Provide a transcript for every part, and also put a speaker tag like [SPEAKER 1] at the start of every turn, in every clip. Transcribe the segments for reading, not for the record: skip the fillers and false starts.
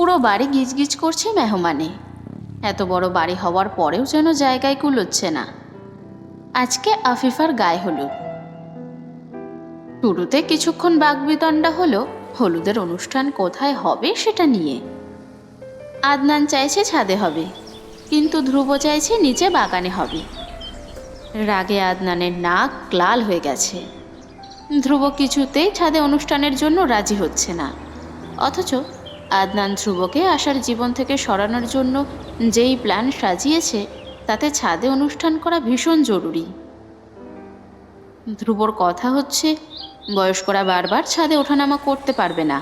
[SPEAKER 1] পুরো বাড়ি গিজগিজ করছে মেহমানে। এত বড় বাড়ি হওয়ার পরেও যেন জায়গায় কুলোচ্ছে না। আজকে আফিফার গায়ে হলুদ। শুরুতে কিছুক্ষণ বাকবিতণ্ডা হলো হলুদের অনুষ্ঠান কোথায় হবে সেটা নিয়ে। আদনান চাইছে ছাদে হবে, কিন্তু ধ্রুব চাইছে নিচে বাগানে হবে। রাগে আদনানের নাক লাল হয়ে গেছে। ধ্রুব কিছুতেই ছাদে অনুষ্ঠানের জন্য রাজি হচ্ছে না, অথচ আদনান ধ্রুবকে আশার জীবন থেকে সরানোর জন্য যেই প্ল্যান সাজিয়েছে তাতে ছাদে অনুষ্ঠান করা ভীষণ জরুরি। ধ্রুবর কথা হচ্ছে, বয়স্করা বারবার ছাদে ওঠানামা করতে পারবে না,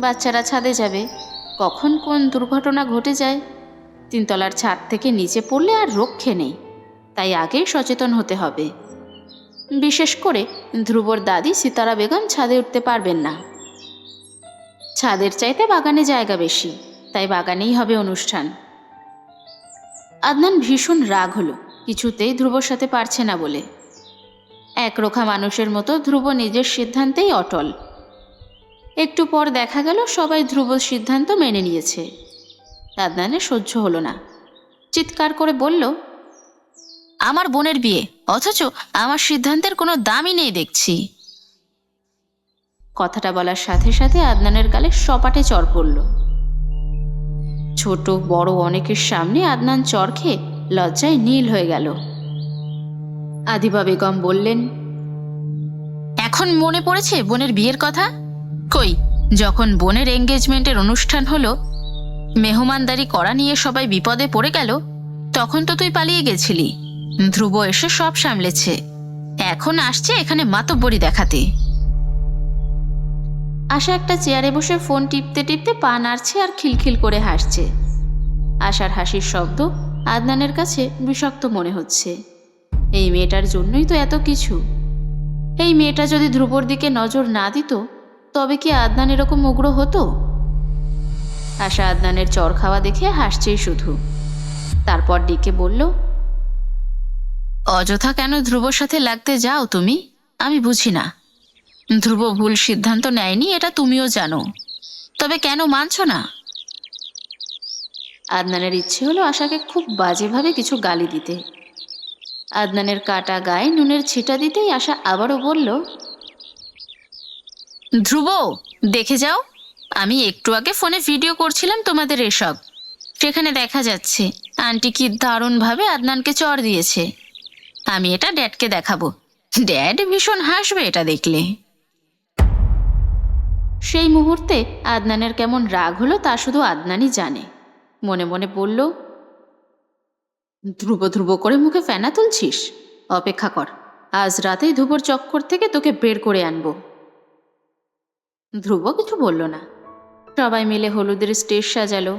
[SPEAKER 1] বাচ্চারা ছাদে যাবে, কখন কোন দুর্ঘটনা ঘটে যায়। 3 তলার ছাদ থেকে নিচে পড়লে আর রক্ষে নেই, তাই আগেই সচেতন হতে হবে। বিশেষ করে ধ্রুবর দাদি সিতারা বেগম ছাদে উঠতে পারবেন না। ছাদের চাইতে বাগানে জায়গা বেশি, তাই বাগানেই হবে অনুষ্ঠান। আদনান ভীষণ রাগ হলো কিছুতেই ধ্রুবর সাথে পারছে না বলে। একরোখা মানুষের মতো ধ্রুব নিজের সিদ্ধান্তেই অটল। একটু পর দেখা গেল সবাই ধ্রুবর সিদ্ধান্ত মেনে নিয়েছে। আদনানের সহ্য হলো না, চিৎকার করে বলল, আমার বোনের বিয়ে, অথচ আমার সিদ্ধান্তের কোনো দামই নেই দেখছি। কথাটা বলার সাথে সাথে আদনানের গালে সপাটে চড় পড়ল। ছোট বড় অনেকের সামনে আদনান চড় খেয়ে লজ্জায় নীল হয়ে গেল। আদিবা বেগম বললেন, এখন মনে পড়েছে বোনের বিয়ের কথা? কই, যখন বোনের এঙ্গেজমেন্টের অনুষ্ঠান হলো, মেহমানদারি করা নিয়ে সবাই বিপদে পড়ে গেল, তখন তো তুই পালিয়ে গেছিলি। ধ্রুব এসে সব সামলেছে, এখন আসছে এখানে মাতব্বরি দেখাতে। আশা একটা চেয়ারে বসে ফোন টিপতে টিপতে পা নাড়ছে আর খিলখিল করে হাসছে। আশার হাসির শব্দ আদনানের কাছে বিষাক্ত মনে হচ্ছে। এই মেয়েটার জন্যই তো এত কিছু। এই মেয়েটা যদি ধ্রুবর দিকে নজর না দিত, তবে কি আদনান এরকম উগ্র হতো? আশা আদনানের চড় খাওয়া দেখে হাসছেই শুধু। তারপর ডেকে বলল, অযথা কেন ধ্রুবর সাথে লাগতে যাও তুমি? আমি বুঝি না। ধ্রুব ভুল সিদ্ধান্ত নেয়নি, এটা তুমিও জানো, তবে কেন মানছ না? আদনানের ইচ্ছে হলো আশাকে খুব বাজেভাবে কিছু গালি দিতে। আদনানের কাটা গায়ে নুনের ছিটা দিতেই আশা আবারও বলল, ধ্রুব, দেখে যাও, আমি একটু আগে ফোনে ভিডিও করছিলাম তোমাদের এসব, সেখানে দেখা যাচ্ছে আন্টি কি দারুণভাবে আদনানকে চড় দিয়েছে। আমি এটা ড্যাডকে দেখাবো, ড্যাড ভীষণ হাসবে এটা দেখলে। সেই মুহূর্তে আদনানের কেমন রাগ হলো তা শুধু আদনানই জানে। মনে মনে বলল, ধ্রুব ধ্রুব করে মুখে ফেনা তুলছিস? অপেক্ষা কর, আজ রাতেই ধ্রুবর চক্কর থেকে তোকে বের করে আনবো। ধ্রুব কিছু বলল না। সবাই মিলে হলুদের স্টেজ সাজালো,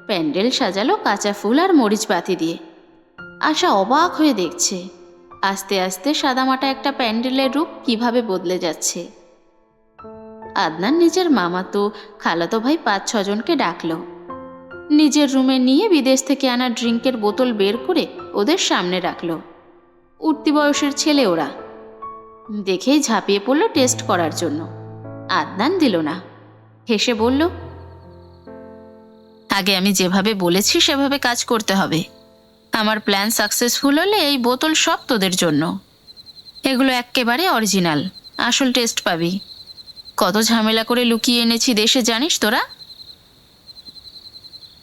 [SPEAKER 1] প্যান্ডেল সাজালো কাঁচা ফুল আর মরিচ বাতি দিয়ে। আশা অবাক হয়ে দেখছে আস্তে আস্তে সাদামাটা একটা প্যান্ডেলের রূপ কিভাবে বদলে যাচ্ছে। আদনান নিজের মামাতো খালাতো ভাই 5-6 জনকে ডাকলো। নিজের রুমে নিয়ে বিদেশ থেকে আনা ড্রিঙ্কের বোতল বের করে ওদের সামনে রাখলো। উঠতি বয়সের ছেলে ওরা, দেখেই ঝাঁপিয়ে পড়লো টেস্ট করার জন্য। আদনান দিল না, হেসে বলল, আগে আমি যেভাবে বলেছি সেভাবে কাজ করতে হবে। আমার প্ল্যান সাকসেসফুল হলে এই বোতল সব তোদের জন্য। এগুলো এক্কেবারে অরিজিনাল, আসল টেস্ট পাবি। কত ঝামেলা করে লুকিয়ে এনেছি দেশে জানিস তোরা?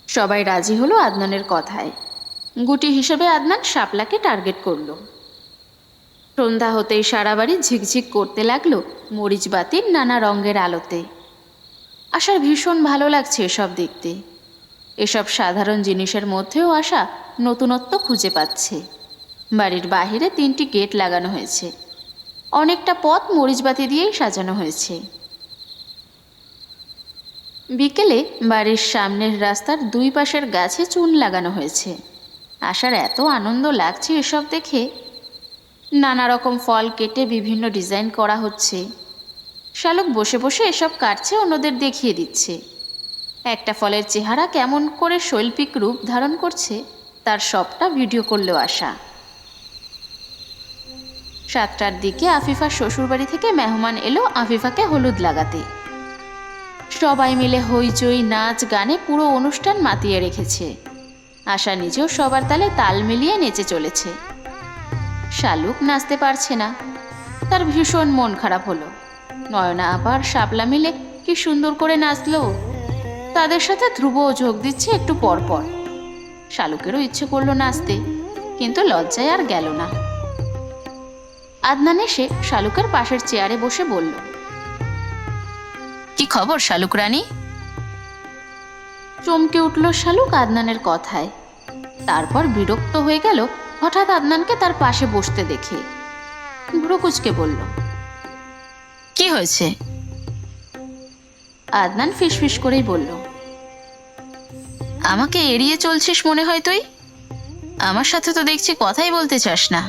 [SPEAKER 1] সবাই রাজি হলো আদনানের কথায়। গুটি হিসেবে আদনান শাপলাকে টার্গেট করলো। সন্ধ্যা হতেই সারা বাড়ি ঝিকঝিক করতে লাগলো মরিচ বাতির নানা রঙের আলোতে। আশার ভীষণ ভালো লাগছে এসব দেখতে। এসব সাধারণ জিনিসের মধ্যেও আশা নতুনত্ব খুঁজে পাচ্ছে। বাড়ির বাহিরে 3টি গেট লাগানো হয়েছে, অনেকটা পথ মরিচবাতি দিয়েই সাজানো হয়েছে। বিকেলে বাড়ির সামনের রাস্তার 2 পাশের গাছে চুন লাগানো হয়েছে। আশার এত আনন্দ লাগছে এসব দেখে। নানা রকম ফল কেটে বিভিন্ন ডিজাইন করা হচ্ছে। শালক বসে বসে এসব কাটছে, অন্যদের দেখিয়ে দিচ্ছে। একটা ফলের চেহারা কেমন করে শৈল্পিক রূপ ধারণ করছে তার সবটা ভিডিও করলো আশা। 7টার দিকে আফিফার শ্বশুরবাড়ি থেকে মেহমান এলো আফিফাকে হলুদ লাগাতে। সবাই মিলে হইচই নাচ গানে পুরো অনুষ্ঠান মাতিয়ে রেখেছে। আশা নিজেও সবার তালে তাল মিলিয়ে নেচে চলেছে। শালুক নাচতে পারছে না, তার ভীষণ মন খারাপ হলো। নয়না আবার শাপলা মিলে কি সুন্দর করে নাচলো। তাদের সাথে ধ্রুবও যোগ দিচ্ছে একটু পর পর। শালুকেরও ইচ্ছে করলো নাচতে, কিন্তু লজ্জায় আর গেল না। আদনান এসে শালুকের পাশের চেয়ারে বসে বলল, কি খবর শালুক রানী? চমকে উঠল শালুক আদনানের কথায়। তারপর বিরক্ত হয়ে গেল হঠাৎ আদনানকে তার পাশে বসতে দেখে। ভ্রু কুঁচকে বলল, কি হয়েছে? আদনান ফিসফিস করেই বলল, আমাকে এড়িয়ে চলছিস মনে হয় তুই। আমার সাথে তো দেখছি কথাই বলতে চাস না,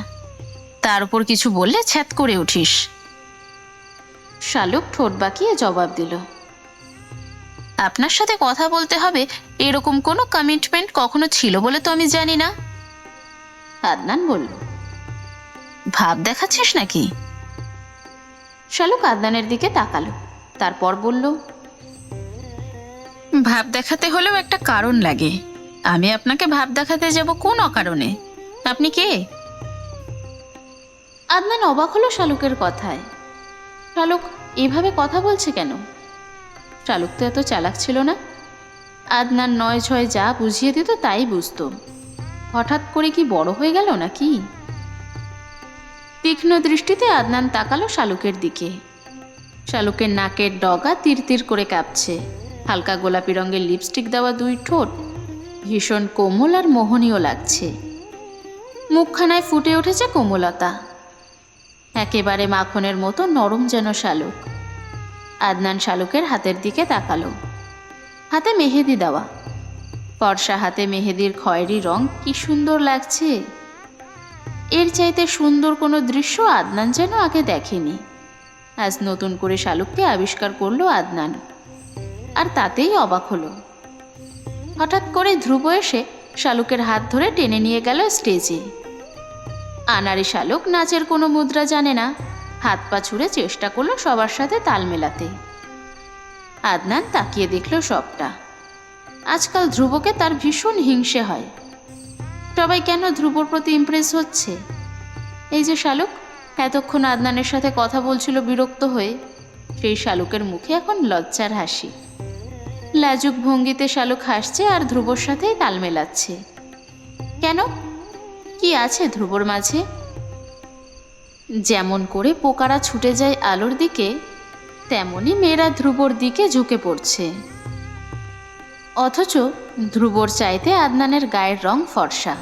[SPEAKER 1] তার উপর কিছু বললে ছ্যাত করে উঠিস। শালুক ঠোঁট বাঁকিয়ে জবাব দিল, আপনার সাথে কথা বলতে হবে এরকম কোনো কমিটমেন্ট কখনো ছিল বলে তো আমি জানি না। আদনান বলল, ভাব দেখাচ্ছিস নাকি? শালুক আদনানের দিকে তাকালো, তারপর বলল, ভাব দেখাতে হলেও একটা কারণ লাগে। আমি আপনাকে ভাব দেখাতে যাব কোন অকারণে? আপনি কে? আদনান অবাক হলো শালুকের কথায়। শালুক এভাবে কথা বলছে কেন? শালুক তো এত চালাক ছিল না। আদনান নয় ছয় যা বুঝিয়ে দিত তাই বুঝত। হঠাৎ করে কি বড় হয়ে গেল নাকি? তীক্ষ্ণ দৃষ্টিতে আদনান তাকালো শালুকের দিকে। শালুকের নাকের ডগা তীর তীর করে কাঁপছে। হালকা গোলাপি রঙের লিপস্টিক দেওয়া দুই ঠোঁট ভীষণ কোমল আর মোহনীয় লাগছে। মুখখানায় ফুটে উঠেছে কোমলতা, একেবারে মাখনের মতো নরম যেন শালুক। আদনান শালুকের হাতের দিকে তাকালো। হাতে মেহেদি দেওয়া, ফর্সা হাতে মেহেদির খয়েরি রং কি সুন্দর লাগছে। এর চাইতে সুন্দর কোনো দৃশ্য আদনান যেন আগে দেখেনি। আজ নতুন করে শালুককে আবিষ্কার করলো আদনান, আর তাতেই অবাক হলো। হঠাৎ করে ধ্রুব এসে শালুকের হাত ধরে টেনে নিয়ে গেল স্টেজে। আনারি শালুক নাচের কোনো মুদ্রা জানে না, হাত পা ছুঁড়ে চেষ্টা করলো সবার সাথে তাল মেলাতে। আদনান তাকিয়ে দেখল সবটা। আজকাল ধ্রুবকে তার ভীষণ হিংসে হয়। সবাই কেন ধ্রুবর প্রতি ইমপ্রেস হচ্ছে? এই যে শালুক এতক্ষণ আদনানের সাথে কথা বলছিল বিরক্ত হয়ে, সেই শালুকের মুখে এখন লজ্জার হাসি। লাজুক ভঙ্গিতে শালুক হাসছে আর ধ্রুবর সাথেই তাল মেলাচ্ছে। কেন? কি আছে ধ্রুবর মাঝে? যেমন করে পোকারা ছুটে যায় আলোর দিকে, তেমনি মেয়েরা ধ্রুবর দিকে ঝুঁকে পড়ছে। অথচ ধ্রুবর চাইতে আদনানের গায়ের রং ফর্সা।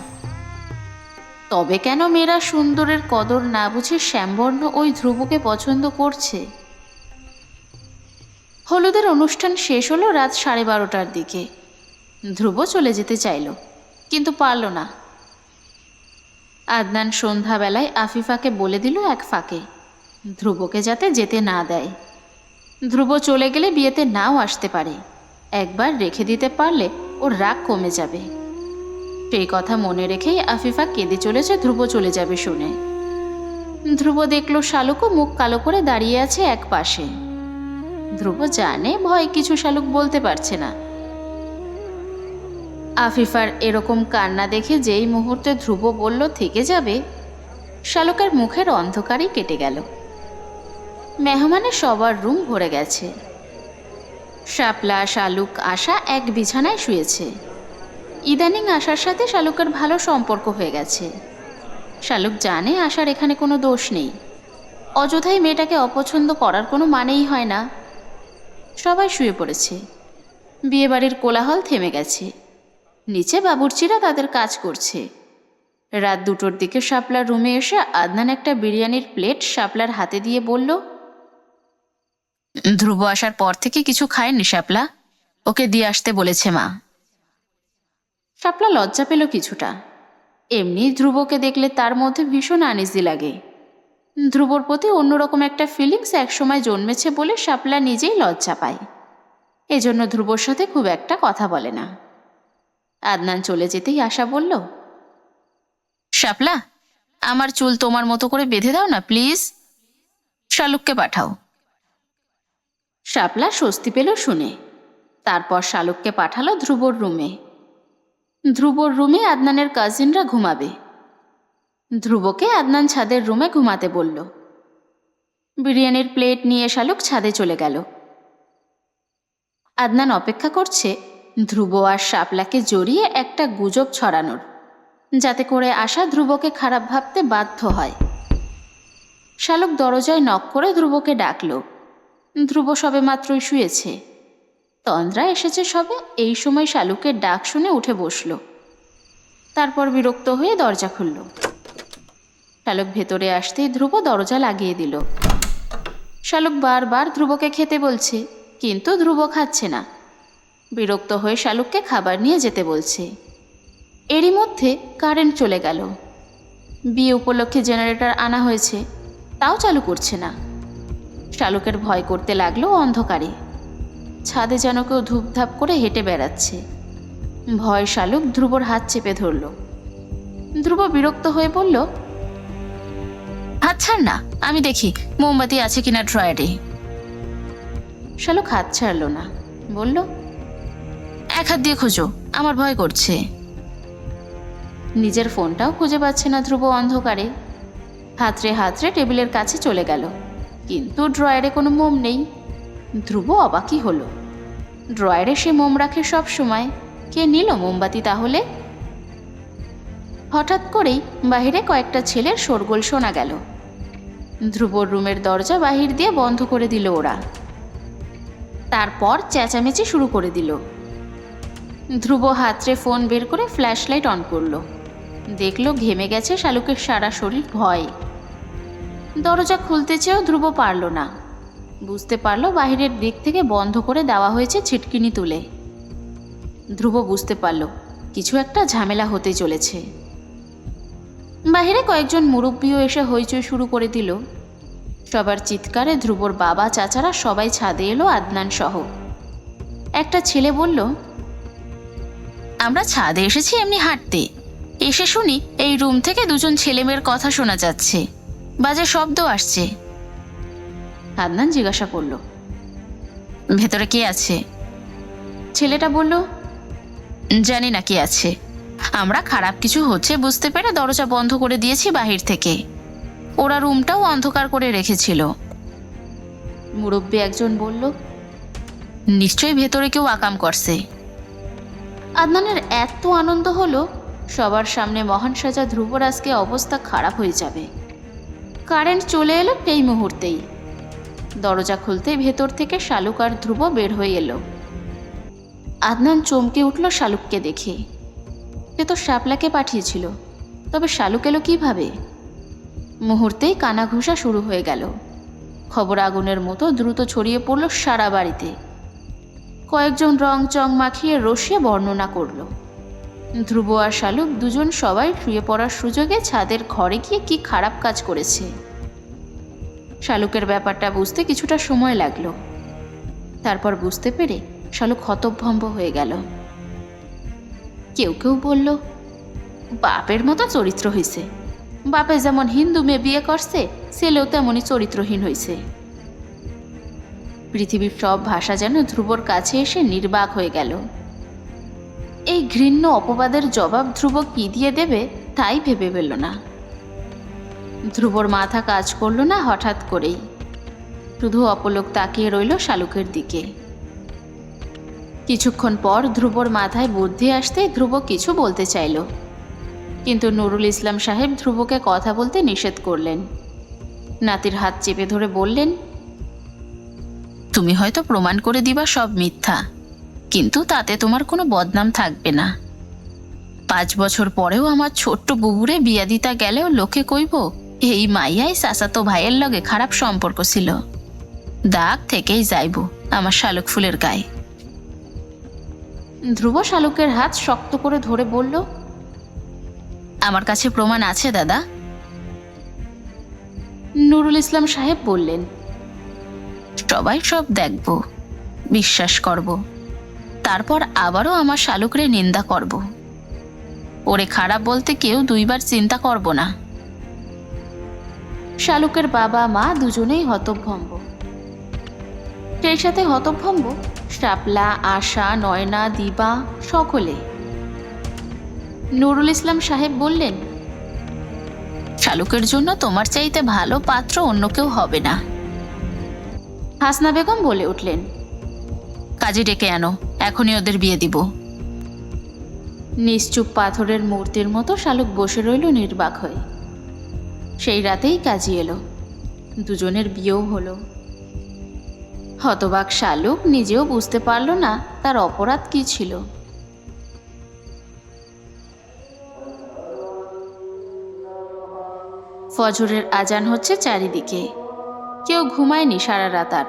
[SPEAKER 1] তবে কেন মেয়েরা সুন্দরের কদর না বুঝে শ্যামবর্ণ ওই ধ্রুবকে পছন্দ করছে? হলুদের অনুষ্ঠান শেষ হলো রাত 12:30টার দিকে। ধ্রুব চলে যেতে চাইল, কিন্তু পারল না। আদনান সন্ধ্যাবেলায় আফিফাকে বলে দিল এক ফাঁকে ধ্রুবকে যাতে যেতে না দেয়। ধ্রুব চলে গেলে বিয়েতে নাও আসতে পারে, একবার রেখে দিতে পারলে ওর রাগ কমে যাবে। সেই কথা মনে রেখেই আফিফা কেঁদে চলেছে ধ্রুব চলে যাবে শুনে। ধ্রুব দেখল শালুকও মুখ কালো করে দাঁড়িয়ে আছে এক পাশে। ধ্রুব জানে ভয় কিছু শালুক বলতে পারছে না। আফিফার এরকম কান্না দেখে যেই মুহূর্তে ধ্রুব বলল থেকে যাবে, শালুকের মুখের অন্ধকারই কেটে গেল। মেহমানে সবার রুম ভরে গেছে। শাপলা শালুক আশা এক বিছানায় শুয়েছে। ইদানিং আশার সাথে শালুকের ভালো সম্পর্ক হয়ে গেছে। শালুক জানে আশার এখানে কোনো দোষ নেই। অযথাই মেয়েটাকে অপছন্দ করার কোনো মানেই হয় না। সবাই শুয়ে পড়েছে। বিয়েবাড়ির কোলাহল থেমে গেছে। নিচে বাবুর্চিরা তাদের কাজ করছে। রাত 2টোর দিকে শাপলার রুমে এসে আদনান একটা বিরিয়ানির প্লেট শাপলার হাতে দিয়ে বলল, ধ্রুব আসার পর থেকে কিছু খায়নি শাপলা, ওকে দিয়ে আসতে বলেছে মা। শাপলা লজ্জা পেল কিছুটা। এমনি ধ্রুবকে দেখলে তার মধ্যে ভীষণ আনইজি লাগে। ধ্রুবর প্রতি অন্যরকম একটা ফিলিংস একসময় জন্মেছে বলে শাপলা নিজেই লজ্জা পায়। এজন্য ধ্রুবর সাথে খুব একটা কথা বলে না। আদনান চলে যেতেই আশা বলল, শাপলা, আমার চুল তোমার মতো করে বেঁধে দাও না প্লিজ। শালুককে পাঠাও। শাপলা স্বস্তি পেল শুনে। তারপর শালুককে পাঠালো ধ্রুবর রুমে। ধ্রুবর রুমে আদনানের কাজিনরা ঘুমাবে। ধ্রুবকে আদনান ছাদের রুমে ঘুমাতে বলল। বিরিয়ানির প্লেট নিয়ে শালুক ছাদে চলে গেল। আদনান অপেক্ষা করছে ধ্রুব আর শাপলাকে জড়িয়ে একটা গুজব ছড়ানোর, যাতে করে আশা ধ্রুবকে খারাপ ভাবতে বাধ্য হয়। শালুক দরজায় নক করে ধ্রুবকে ডাকল। ধ্রুব সবে মাত্রই শুয়েছে। তন্দ্রা এসেছে সবে, এই সময় শালুকের ডাক শুনে উঠে বসল। তারপর বিরক্ত হয়ে দরজা খুলল। শালুক ভেতরে আসতেই ধ্রুব দরজা লাগিয়ে দিল। শালুক বারবার ধ্রুবকে খেতে বলছে, কিন্তু ধ্রুব খাচ্ছে না। বিরক্ত হয়ে শালুককে খাবার নিয়ে যেতে বলছে। এরই মধ্যে কারেন্ট চলে গেল। বিয়ে উপলক্ষে জেনারেটর আনা হয়েছে, তাও চালু করছে না। শালুকের ভয় করতে লাগলো অন্ধকারে। ছাদে যেন কেউ ধূপধাপ করে হেঁটে বেড়াচ্ছে। ভয় শালুক ধ্রুবর হাত চেপে ধরল। ধ্রুব বিরক্ত হয়ে বলল, হাত ছাড় না, আমি দেখি মোমবাতি আছে কিনা ড্রয়ারে। শালুক হাত ছাড়ল না, বলল, এক হাত দিয়ে খোঁজো, আমার ভয় করছে। নিজের ফোনটাও খুঁজে পাচ্ছে না ধ্রুব অন্ধকারে। হাতড়ে হাতড়ে টেবিলের কাছে চলে গেল, কিন্তু ড্রয়ারে কোনো মোম নেই। ধ্রুব অবাকই হলো। ড্রয়ারে সে মোম রাখে সব সময়, কে নিল মোমবাতি তাহলে? হঠাৎ করেই বাহিরে কয়েকটা ছেলের শোরগোল শোনা গেল। ধ্রুবর রুমের দরজা বাহির দিয়ে বন্ধ করে দিল ওরা। তারপর চেঁচামেচি শুরু করে দিল। ধ্রুব হাতড়ে ফোন বের করে ফ্ল্যাশ লাইট অন করল। দেখল ঘেমে গেছে শালুকের সারা শরীর ভয়। দরজা খুলতে চেয়েও ধ্রুব পারল না। বুঝতে পারল বাহিরের দিক থেকে বন্ধ করে দেওয়া হয়েছে ছিটকিনি তুলে। ধ্রুব বুঝতে পারল কিছু একটা ঝামেলা হতে চলেছে। বাহিরে কয়েকজন মুরব্বিও এসে হইচই শুরু করে দিল। সবার চিৎকারে ধ্রুবর বাবা চাচারা সবাই ছাদে এলো, আদনান সহ। একটা ছেলে বলল, আমরা ছাদে এসেছি এমনি হাঁটতে, এসে শুনি এই রুম থেকে দুজন ছেলেমেয়ের কথা শোনা যাচ্ছে, বাজে শব্দ আসছে। আদনান জিজ্ঞাসা করল, ভেতরে কে আছে? ছেলেটা বলল, জানি না কি আছে, আমরা খারাপ কিছু হচ্ছে বুঝতে পেরে দরজা বন্ধ করে দিয়েছি বাহির থেকে। ওরা রুমটাও অন্ধকার করে রেখেছিল। মুরব্বি একজন বলল, নিশ্চয়ই ভেতরে কেউ আকাম করছে। আদনানের এত আনন্দ হলো, সবার সামনে মহান সাজা ধ্রুবর আজকে অবস্থা খারাপ হয়ে যাবে। কারেন্ট চলে এলো এই মুহূর্তেই। দরজা খুলতেই ভেতর থেকে শালুক আর ধ্রুব বের হয়ে এলো। আদনান চমকে উঠল শালুককে দেখে। সে তো শাপলাকে পাঠিয়েছিল, তবে শালুক এলো কীভাবে? মুহূর্তেই কানাঘুষা শুরু হয়ে গেল। খবর আগুনের মতো দ্রুত ছড়িয়ে পড়ল সারা বাড়িতে। কয়েকজন রং চং মাখিয়ে রসিয়ে বর্ণনা করল। ধ্রুব আর শালুক দুজন সবাই শুয়ে পড়ার সুযোগে ছাদের ঘরে গিয়ে কি খারাপ কাজ করেছে। শালুকের ব্যাপারটা বুঝতে কিছুটা সময় লাগলো। তারপর বুঝতে পেরে শালুক হতভম্ব হয়ে গেল। কেউ কেউ বলল, বাপের মতো চরিত্র হয়েছে, বাপে যেমন হিন্দু মেয়ে বিয়ে করছে, ছেলেও তেমনই চরিত্রহীন হয়েছে। পৃথিবীর সব ভাষা যেন ধ্রুবর কাছে এসে নির্বাক হয়ে গেল। এই ঘৃণ্য অপবাদের জবাব ধ্রুব কি দিয়ে দেবে তাই ভেবে পেল না। ধ্রুবর মাথা কাজ করল না হঠাৎ করেই, শুধু অপলক তাকিয়ে রইল শালুকের দিকে। কিছুক্ষণ পর ধ্রুবর মাথায় বুদ্ধি আসতেই ধ্রুব কিছু বলতে চাইল, কিন্তু নুরুল ইসলাম সাহেব ধ্রুবকে কথা বলতে নিষেধ করলেন। নাতির হাত চেপে ধরে বললেন, তুমি হয়তো প্রমাণ করে দিবা সব মিথ্যা, কিন্তু তাতে তোমার কোনো বদনাম থাকবে না। 5 বছর পরেও আমার ছোট্ট বুবুরে বিয়া দিতা গেলেও লোকে কইব এই মাইয়াই চাচাতো ভাইয়ের লগে খারাপ সম্পর্ক ছিল। দাগ থেকেই যাইব আমার শালুক ফুলের গায়ে। ধ্রুব শালুকের হাত শক্ত করে ধরে বলল, আমার কাছে প্রমাণ আছে দাদা। নুরুল ইসলাম সাহেব বললেন, সবাই সব দেখব, বিশ্বাস করব, তারপর আবারও আমার শালুকরে নিন্দা করব। ওরে খারাপ বলতে কেউ 2 বার চিন্তা করব না। শালুকের বাবা মা দুজনেই হতভম্ব। সে সেই সাথে হতভম্ব শাপলা, আশা, নয়না, দিবা সকলে। নুরুল ইসলাম সাহেব বললেন, শালুকের জন্য তোমার চাইতে ভালো পাত্র অন্য কেউ হবে না। হাসনা বেগম বলে উঠলেন, কাজে ডেকে আনো, এখনই ওদের বিয়ে দিব। নিশ্চুপ পাথরের মূর্তির মতো শালুক বসে রইল নির্বাক হয়ে। সেই রাতেই কাজী এলো, দুজনের বিয়েও হলো। হতবাক শালুক নিজেও বুঝতে পারল না তার অপরাধ কি ছিল। ফজরের আজান হচ্ছে চারিদিকে। কেউ ঘুমায়নি সারা রাত। আর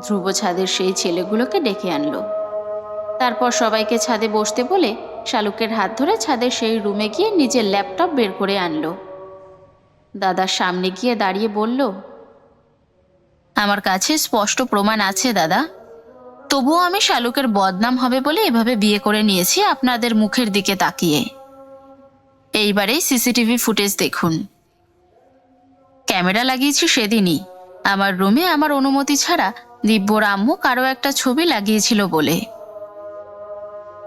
[SPEAKER 1] ধ্রুব ছাদের সেই ছেলেগুলোকে ডেকে আনলো। তারপর সবাইকে ছাদে বসতে বলে শালুকের হাত ধরে ছাদের সেই রুমে গিয়ে নিজের ল্যাপটপ বের করে আনলো। দাদার সামনে গিয়ে দাঁড়িয়ে বলল, আমার কাছে স্পষ্ট প্রমাণ আছে দাদা, তবুও আমি শালুকের বদনাম হবে বলে এভাবে বিয়ে করে নিয়েছি আপনাদের মুখের দিকে তাকিয়ে। এইবারেই সিসিটিভি ফুটেজ দেখুন। ক্যামেরা লাগিয়েছি সেদিনই, আমার রুমে আমার অনুমতি ছাড়া দিব্যর আম্মু কারো একটা ছবি লাগিয়েছিল বলে,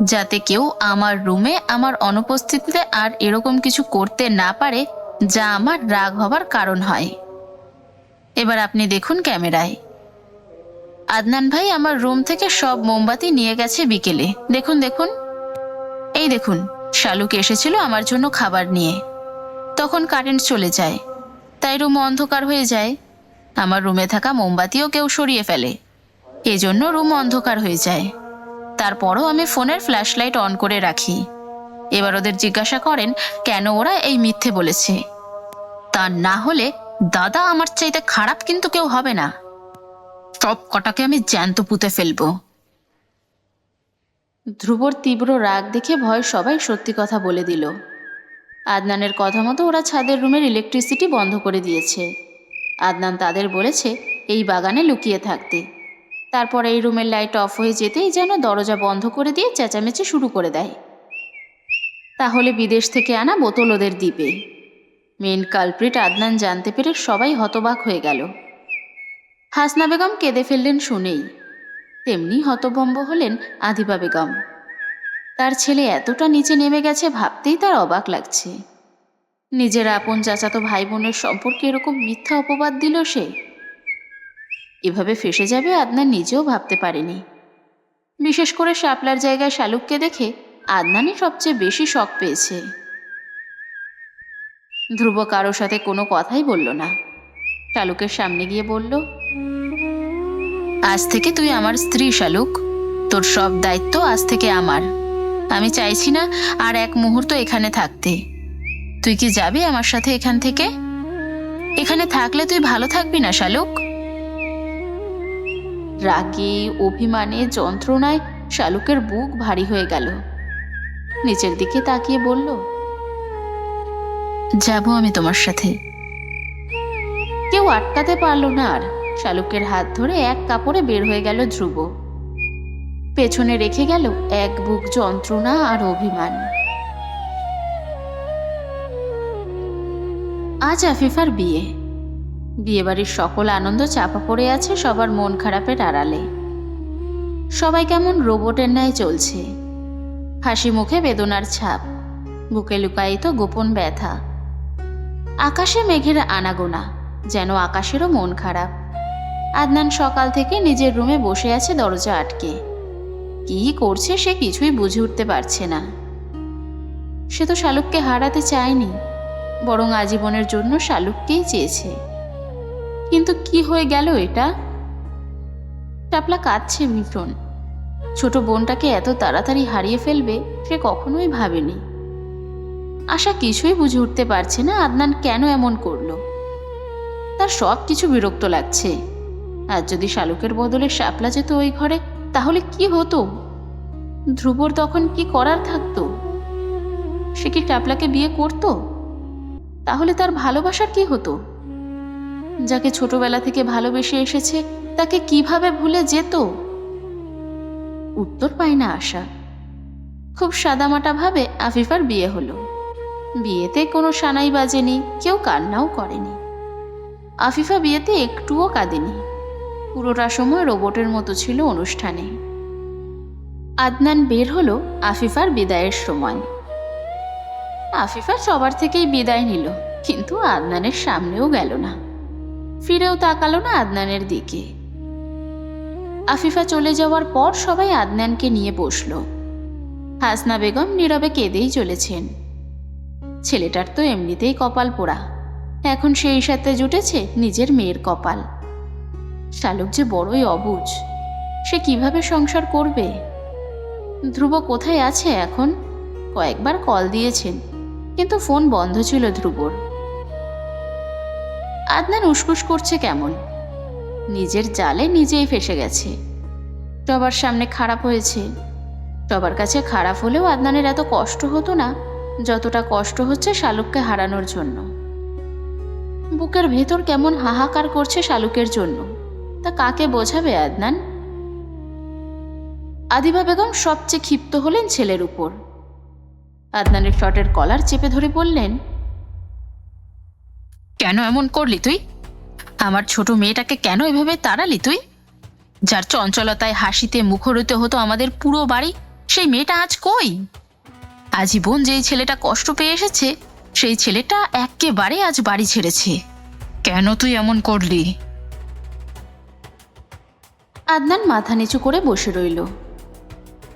[SPEAKER 1] যাতে কেউ আমার রুমে আমার অনুপস্থিতিতে আর এরকম কিছু করতে না পারে যা আমার রাগ হবার কারণ হয়। এবার আপনি দেখুন ক্যামেরায়। আদনান ভাই আমার রুম থেকে সব মোমবাতি নিয়ে গেছে বিকেলে। দেখুন দেখুন, এই দেখুন, শালুক এসেছিল আমার জন্য খাবার নিয়ে। তখন কারেন্ট চলে যায়, তাই রুম অন্ধকার হয়ে যায়। আমার রুমে থাকা মোমবাতিও কেউ সরিয়ে ফেলে, এজন্য রুম অন্ধকার হয়ে যায়। তারপরও আমি ফোনের ফ্ল্যাশ লাইট অন করে রাখি। এবার ওদের জিজ্ঞাসা করেন কেন ওরা এই মিথ্যে বলেছে। তা না হলে দাদা আমার চাইতে খারাপ কিন্তু কেউ হবে না। সব কটাকে আমি জ্যান্ত পুঁতে ফেলবো। ধ্রুবর তীব্র রাগ দেখে ভয় সবাই সত্যি কথা বলে দিল। আদনানের কথা মতো ওরা ছাদের রুমের ইলেকট্রিসিটি বন্ধ করে দিয়েছে। আদনান তাদের বলেছে এই বাগানে লুকিয়ে থাকতে। তারপর এই রুমের লাইট অফ হয়ে যেতেই যেন দরজা বন্ধ করে দিয়ে চেঁচামেচি শুরু করে দেয়। তাহলে বিদেশ থেকে আনা বোতল ওদের দিবে। মেন কালপ্রিট আদনান জানতে পেরে সবাই হতবাক হয়ে গেল। হাসনা বেগম কেঁদে ফেললেন শুনেই। তেমনি হতভম্ব হলেন আদিবা বেগম। তার ছেলে এতটা নিচে নেমে গেছে ভাবতেই তার অবাক লাগছে। নিজের আপন চাচাতো ভাই বোনের সম্পর্কে এরকম মিথ্যা অপবাদ দিল সে। এভাবে ফেঁসে যাবে আদনান নিজেও ভাবতে পারেনি। বিশেষ করে শাপলার জায়গায় শালুককে দেখে আদনানই সবচেয়ে বেশি শক পেয়েছে। ধ্রুব কারোর সাথে কোনো কথাই বলল না। শালুকের সামনে গিয়ে বলল, আজ থেকে তুই আমার স্ত্রী শালুক। তোর সব দায়িত্ব আজ থেকে আমার। আমি চাইছি না আর এক মুহূর্ত এখানে থাকতে। তুই কি যাবি আমার সাথে এখান থেকে? এখানে থাকলে তুই ভালো থাকবি না শালুক। রাগে, অভিমানে, যন্ত্রণায় শালুকের বুক ভারী হয়ে গেল। নিচের দিকে তাকিয়ে বলল, যাব আমি তোমার সাথে। কেউ আটকাতে পারল না আর। শালুকের হাত ধরে এক কাপড়ে বের হয়ে গেল ধ্রুব। পেছনে রেখে গেল এক বুক যন্ত্রণা আর অভিমান। আজ আফিফার বিয়ে। বিয়েবাড়ির সকল আনন্দ চাপা পড়ে আছে সবার মন খারাপের আড়ালে। সবাই কেমন রোবটের ন্যায় চলছে। হাসি মুখে বেদনার ছাপ, বুকে লুকায়িত গোপন ব্যথা। আকাশে মেঘের আনাগোনা, যেন আকাশেরও মন খারাপ। আদনান সকাল থেকে নিজের রুমে বসে আছে দরজা আটকে। কি করছে সে কিছুই বুঝে উঠতে পারছে না। সে তো শালুককে হারাতে চায়নি, বরং আজীবনের জন্য শালুককেই চেয়েছে। কিন্তু কি হয়ে গেল এটা? শাপলা কাঁদছে ভীষণ। ছোট বোনটাকে এত তাড়াতাড়ি হারিয়ে ফেলবে সে কখনোই ভাবেনি। আশা কিছুই বুঝে উঠতে পারছে না আদনান কেন এমন করলো। তার সব কিছু বিরক্ত লাগছে। আর যদি শালুকের বদলে শাপলা যেত ওই ঘরে, তাহলে কি হতো? ধ্রুবর তখন কি করার থাকতো? সে কি শাপলাকে বিয়ে করত? তাহলে তার ভালোবাসার কি হতো? যাকে ছোটবেলা থেকে ভালোবেসে এসেছে তাকে কিভাবে ভুলে যেত? উত্তর পায় না আশা। খুব সাদামাটা ভাবে আফিফার বিয়ে হলো। বিয়েতে কোনো সানাই বাজেনি, কেউ কান্নাও করেনি। আফিফা বিয়েতে একটুও কাঁদেনি। পুরোটা সময় রোবটের মতো ছিল অনুষ্ঠানে। আদনান বের হলো আফিফার বিদায়ের সময়। আফিফা সবার থেকেই বিদায় নিল, কিন্তু আদনানের সামনেও গেল না, ফিরেও তাকালো না আদনানের দিকে। আফিফা চলে যাওয়ার পর সবাই আদনানকে নিয়ে বসল। হাসনা বেগম নীরবে কেঁদেই চলেছেন। ছেলেটার তো এমনিতেই কপাল পোড়া, এখন সেই সাথে জুটেছে নিজের মেয়ের কপাল। শালুক যে বড়ই অবুঝ, সে কিভাবে সংসার করবে? ধ্রুব কোথায় আছে এখন? কয়েকবার কল দিয়েছেন, কিন্তু ফোন বন্ধ ছিল ধ্রুবর। আদনান উসকুস করছে কেমন, নিজের জালে নিজেই ফেসে গেছে। সবার সামনে খারাপ হয়েছে, সবার কাছে খারাপ হলেও আদনানের এত কষ্ট হতো না যতটা কষ্ট হচ্ছে শালুককে হারানোর জন্য। বুকের ভেতর কেমন হাহাকার করছে শালুকের জন্য, তা কাকে বোঝাবে আদনান? আদিবা বেগম সবচেয়ে ক্ষিপ্ত হলেন ছেলের উপর। আদনানের শর্টের কলার চেপে ধরে বললেন, কেন এমন করলি তুই? আমার ছোট মেয়েটাকে কেন এভাবে তাড়ালি তুই? যার চঞ্চলতায় হাসিতে মুখরিত হতো আমাদের পুরো বাড়ি, সেই মেয়েটা আজ কই? আজীবন যেই ছেলেটা কষ্ট পেয়ে এসেছে, সেই ছেলেটা একেবারে আজ বাড়ি ছেড়েছে। কেন তুই এমন করলি? আদনান মাথা নিচু করে বসে রইল।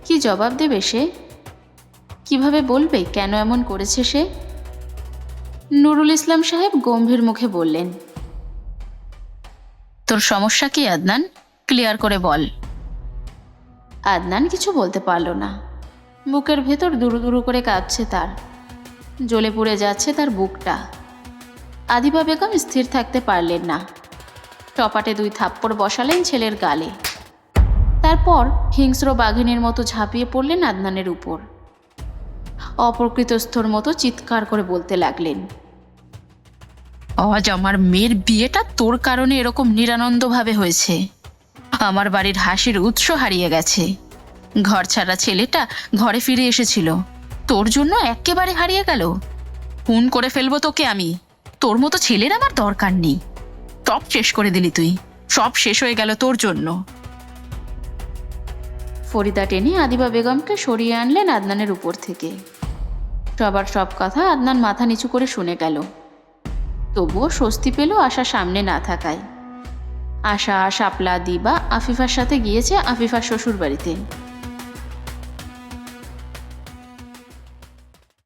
[SPEAKER 1] কি জবাব দেবে সে? কিভাবে বলবে কেন এমন করেছে সে? নুরুল ইসলাম সাহেব গম্ভীর মুখে বললেন, তোর সমস্যা কি আদনান? ক্লিয়ার করে বল। আদনান কিছু বলতে পারল না। বুকের ভেতর দুরু দুরু করে কাঁপছে তার, জ্বলে পুড়ে যাচ্ছে তার বুকটা। আদিবা বেগম স্থির থাকতে পারলেন না, টপাটে 2 থাপ্পড় বসালেন ছেলের গালে। তারপর হিংস্র বাঘিনীর মতো ঝাঁপিয়ে পড়লেন আদনানের উপর। অপ্রকৃতস্থর মতো চিৎকার করে বলতে লাগলেন, আজ আমার মেয়ের বিয়েটা তোর কারণে এরকম নিরানন্দভাবে হয়েছে। আমার বাড়ির হাসির উৎস হারিয়ে গেছে। ঘর ছাড়া ছেলেটা ঘরে ফিরে এসেছিল, তোর জন্য একেবারে হারিয়ে গেল। খুন করে ফেলবো তোকে আমি। তোর মতো ছেলের আমার দরকার নেই। সব শেষ করে দিলি তুই, সব শেষ হয়ে গেল তোর জন্য। ফরিদা টেনে আদিবা বেগমকে সরিয়ে আনলেন আদনানের উপর থেকে। সবার সব কথা আদনান মাথা নিচু করে শুনে গেল। তবুও স্বস্তি পেল আশা সামনে না থাকায়। আশা, শাপলা, দিবা আফিফার সাথে গিয়েছে আফিফার শ্বশুর বাড়িতে।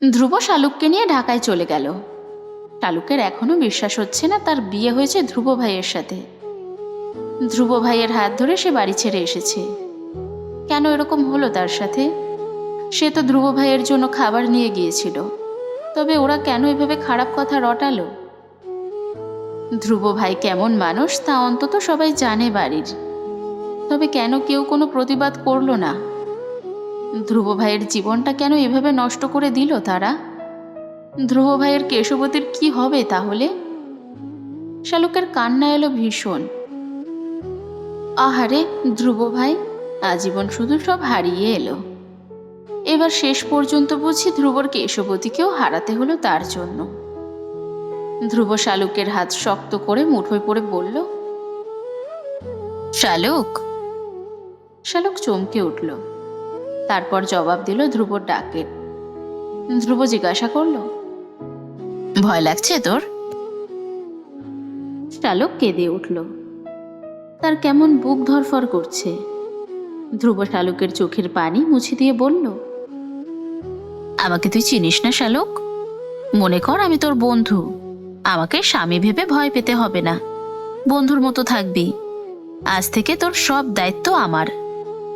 [SPEAKER 1] ধ্রুব শালুককে নিয়ে ঢাকায় চলে গেল। শালুকের এখনো বিশ্বাস হচ্ছে না তার বিয়ে হয়েছে ধ্রুব ভাইয়ের সাথে। ধ্রুব ভাইয়ের হাত ধরে সে বাড়ি ছেড়ে এসেছে। কেন এরকম হলো তার সাথে? সে তো ধ্রুব ভাইয়ের জন্য খাবার নিয়ে গিয়েছিল, তবে ওরা কেন এভাবে খারাপ কথা রটালো? ধ্রুব ভাই কেমন মানুষ তা অন্তত সবাই জানে বাড়ির, তবে কেন কেউ কোনো প্রতিবাদ করলো না? ধ্রুব ভাইয়ের জীবনটা কেন এভাবে নষ্ট করে দিল তারা? ধ্রুব ভাইয়ের কেশবতীর কি হবে তাহলে? শালুকের কান্না এলো ভীষণ। আহারে ধ্রুব ভাই, আজীবন শুধু সব হারিয়ে এলো। এবার শেষ পর্যন্ত বুঝি ধ্রুবর কেশবতীকেও হারাতে হলো তার জন্য। ধ্রুব শালুকের হাত শক্ত করে মুঠোয় পড়ে বলল, শালুক। শালুক চমকে উঠল, তারপর জবাব দিল ধ্রুবর ডাকের। ধ্রুব জিজ্ঞাসা করল, ভয় লাগছে তোর? শালুক কেঁদে উঠল, তার কেমন বুক ধরফর করছে। ধ্রুব শালুকের চোখের পানি মুছে দিয়ে বলল, আমাকে তুই চিনিস না শালুক, মনে কর আমি তোর বন্ধু। আমাকে স্বামী ভেবে ভয় পেতে হবে না, বন্ধুর মতো থাকবি। আজ থেকে তোর সব দায়িত্ব আমার।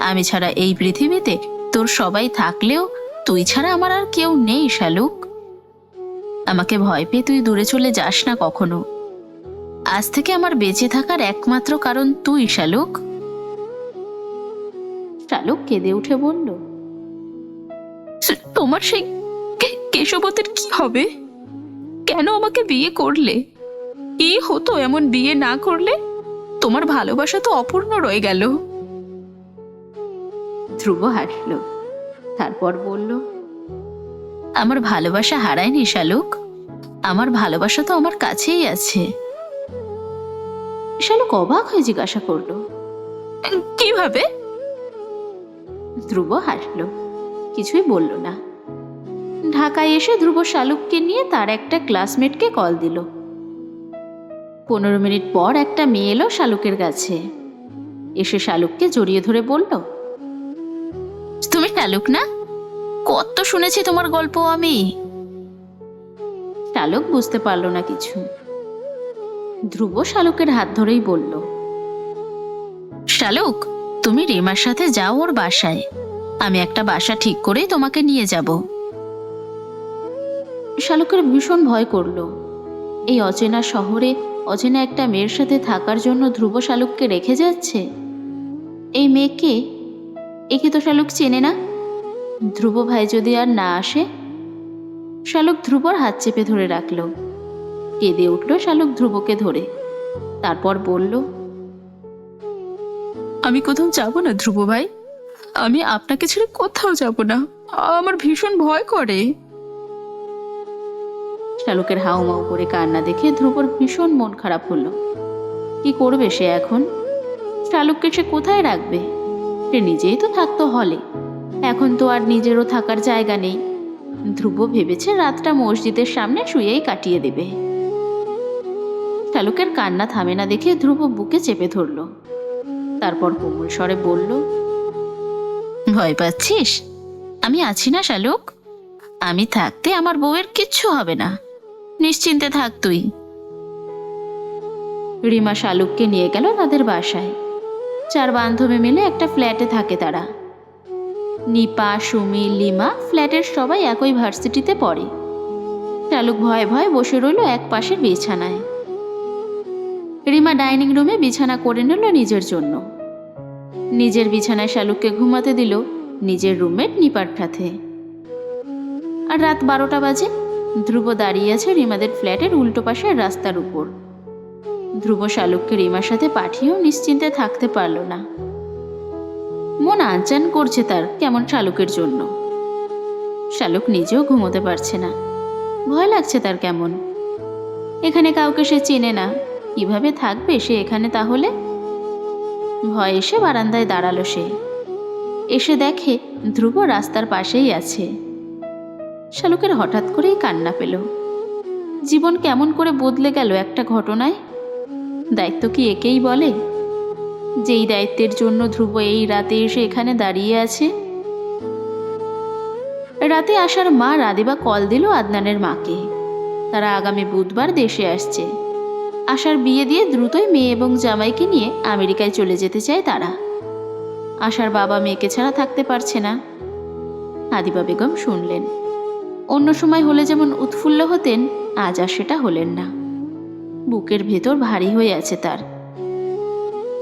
[SPEAKER 1] আমি ছাড়া এই পৃথিবীতে তোর সবাই থাকলেও তুই ছাড়া আমার আর কেউ নেই শালুক। আমাকে ভয় পেয়ে তুই দূরে চলে যাস না কখনো। আজ থেকে আমার বেঁচে থাকার একমাত্র কারণ তুই শালুক। শালুক কেঁদে উঠে বলল, তোমার সেই কেশবতের কি হবে? কেন আমাকে বিয়ে করলে? কি হতো এমন বিয়ে না করলে? তোমার ভালোবাসা তো অপূর্ণ রয়ে গেল। ধ্রুব হাসল, তারপর বলল, আমার ভালোবাসা হারায়নি শালুক, আমার ভালোবাসা তো আমার কাছেই আছে। শালুক অবাক হয়ে জিজ্ঞাসা করলো,
[SPEAKER 2] কিভাবে?
[SPEAKER 1] ধ্রুব হাসলো, কিছুই বলল না। ঢাকায় এসে ধ্রুব শালুককে নিয়ে তার একটা ক্লাসমেটকে কল দিল। 15 মিনিট পর একটা মেয়ে এলো শালুকের কাছে। এসে শালুককে জড়িয়ে ধরে বলল,
[SPEAKER 2] তুমি শালুক না? কত শুনেছি তোমার গল্প আমি।
[SPEAKER 1] শালুক বুঝতে পারল না কিছু। ধ্রুব শালুকের হাত ধরেই বলল,
[SPEAKER 2] শালুক, তুমি রিমার সাথে যাও ওর বাসায়। আমি একটা বাসা ঠিক করেই তোমাকে নিয়ে যাব।
[SPEAKER 1] শালুকের ভীষণ ভয় করলো। এই অচেনা শহরে অচেনা একটা মেয়ের সাথে থাকার জন্য ধ্রুব শালুককে রেখে যাচ্ছে। এই মেয়েকে, একে তো শালুক চেনে না। ধ্রুব ভাই যদি আর না আসে। শালুক ধ্রুবর হাত চেপে ধরে রাখল। কেঁদে উঠল শালুক ধ্রুবকে ধরে। তারপর বলল,
[SPEAKER 2] আমি কোথাও যাব না ধ্রুব ভাই, আমি আপনাকে ছেড়ে কোথাও যাব না। আমার ভীষণ ভয় করে।
[SPEAKER 1] শালুকের হাউমাউ করে কান্না দেখে ধ্রুবর ভীষণ মন খারাপ হলো। কি করবে সে এখন? শালুককে সে কোথায় রাখবে? সে নিজেই তো থাকতো হলে, এখন তো আর নিজেরও থাকার জায়গা নেই। ধ্রুব ভেবেছে রাতটা মসজিদের সামনে শুয়েই কাটিয়ে দেবে। শালুকের কান্না থামে না দেখে ধ্রুব বুকে চেপে ধরল। তারপর কোমল স্বরে বলল,
[SPEAKER 2] ভয় পাচ্ছিস? আমি আছি না শালুক। আমি থাকতে আমার বউয়ের কিচ্ছু হবে না, নিশ্চিন্তে থাক তুই।
[SPEAKER 1] রিমা শালুককে নিয়ে গেল তাদের বাসায়। 4 বান্ধবী মিলে একটা ফ্ল্যাটে থাকে তারা। নিপা, সুমি, লিমা ফ্ল্যাটের সবাই একই ভার্সিটিতে পড়ে। শালুক ভয়ে ভয়ে বসে রইল এক পাশের বিছানায়। রিমা ডাইনিং রুমে বিছানা করে নিল নিজের জন্য। নিজের বিছানায় শালুককে ঘুমাতে দিল নিজের রুমমেট নিপার সাথে। আর রাত 12টা বাজে। ধ্রুব দাঁড়িয়ে আছে রিমাদের ফ্ল্যাটের উল্টো পাশের রাস্তার উপর। ধ্রুব শালুককে রিমার সাথে পাঠিয়েও নিশ্চিন্তে থাকতে পারল না। মন আনচান করছে তার কেমন শালুকের জন্য। শালুক নিজেও ঘুমোতে পারছে না, ভয় লাগছে তার কেমন। এখানে কাউকে সে চেনে না, কিভাবে থাকবে সে এখানে তাহলে? ভয় এসে বারান্দায় দাঁড়ালো সে। এসে দেখে ধ্রুব রাস্তার পাশেই আছে। শালুকের হঠাৎ করেই কান্না পেল। জীবন কেমন করে বদলে গেল একটা ঘটনায়। দায়িত্ব কি একেই বলে? যেই দায়িত্বের জন্য ধ্রুব এই রাতে এসে এখানে দাঁড়িয়ে আছে। রাতে আসার মা রাদিবা কল দিল আদনানের মাকে। তারা আগামী বুধবার দেশে আসছে। আশার বিয়ে দিয়ে দ্রুতই মেয়ে এবং জামাইকে নিয়ে আমেরিকায় চলে যেতে চায় তারা। আশার বাবা মেয়েকে ছাড়া থাকতে পারছে না। আদিবা বেগম শুনলেন। অন্য সময় হলে যেমন উৎফুল্ল হতেন, আজ আর সেটা হলেন না। বুকের ভেতর ভারী হয়ে আছে তার।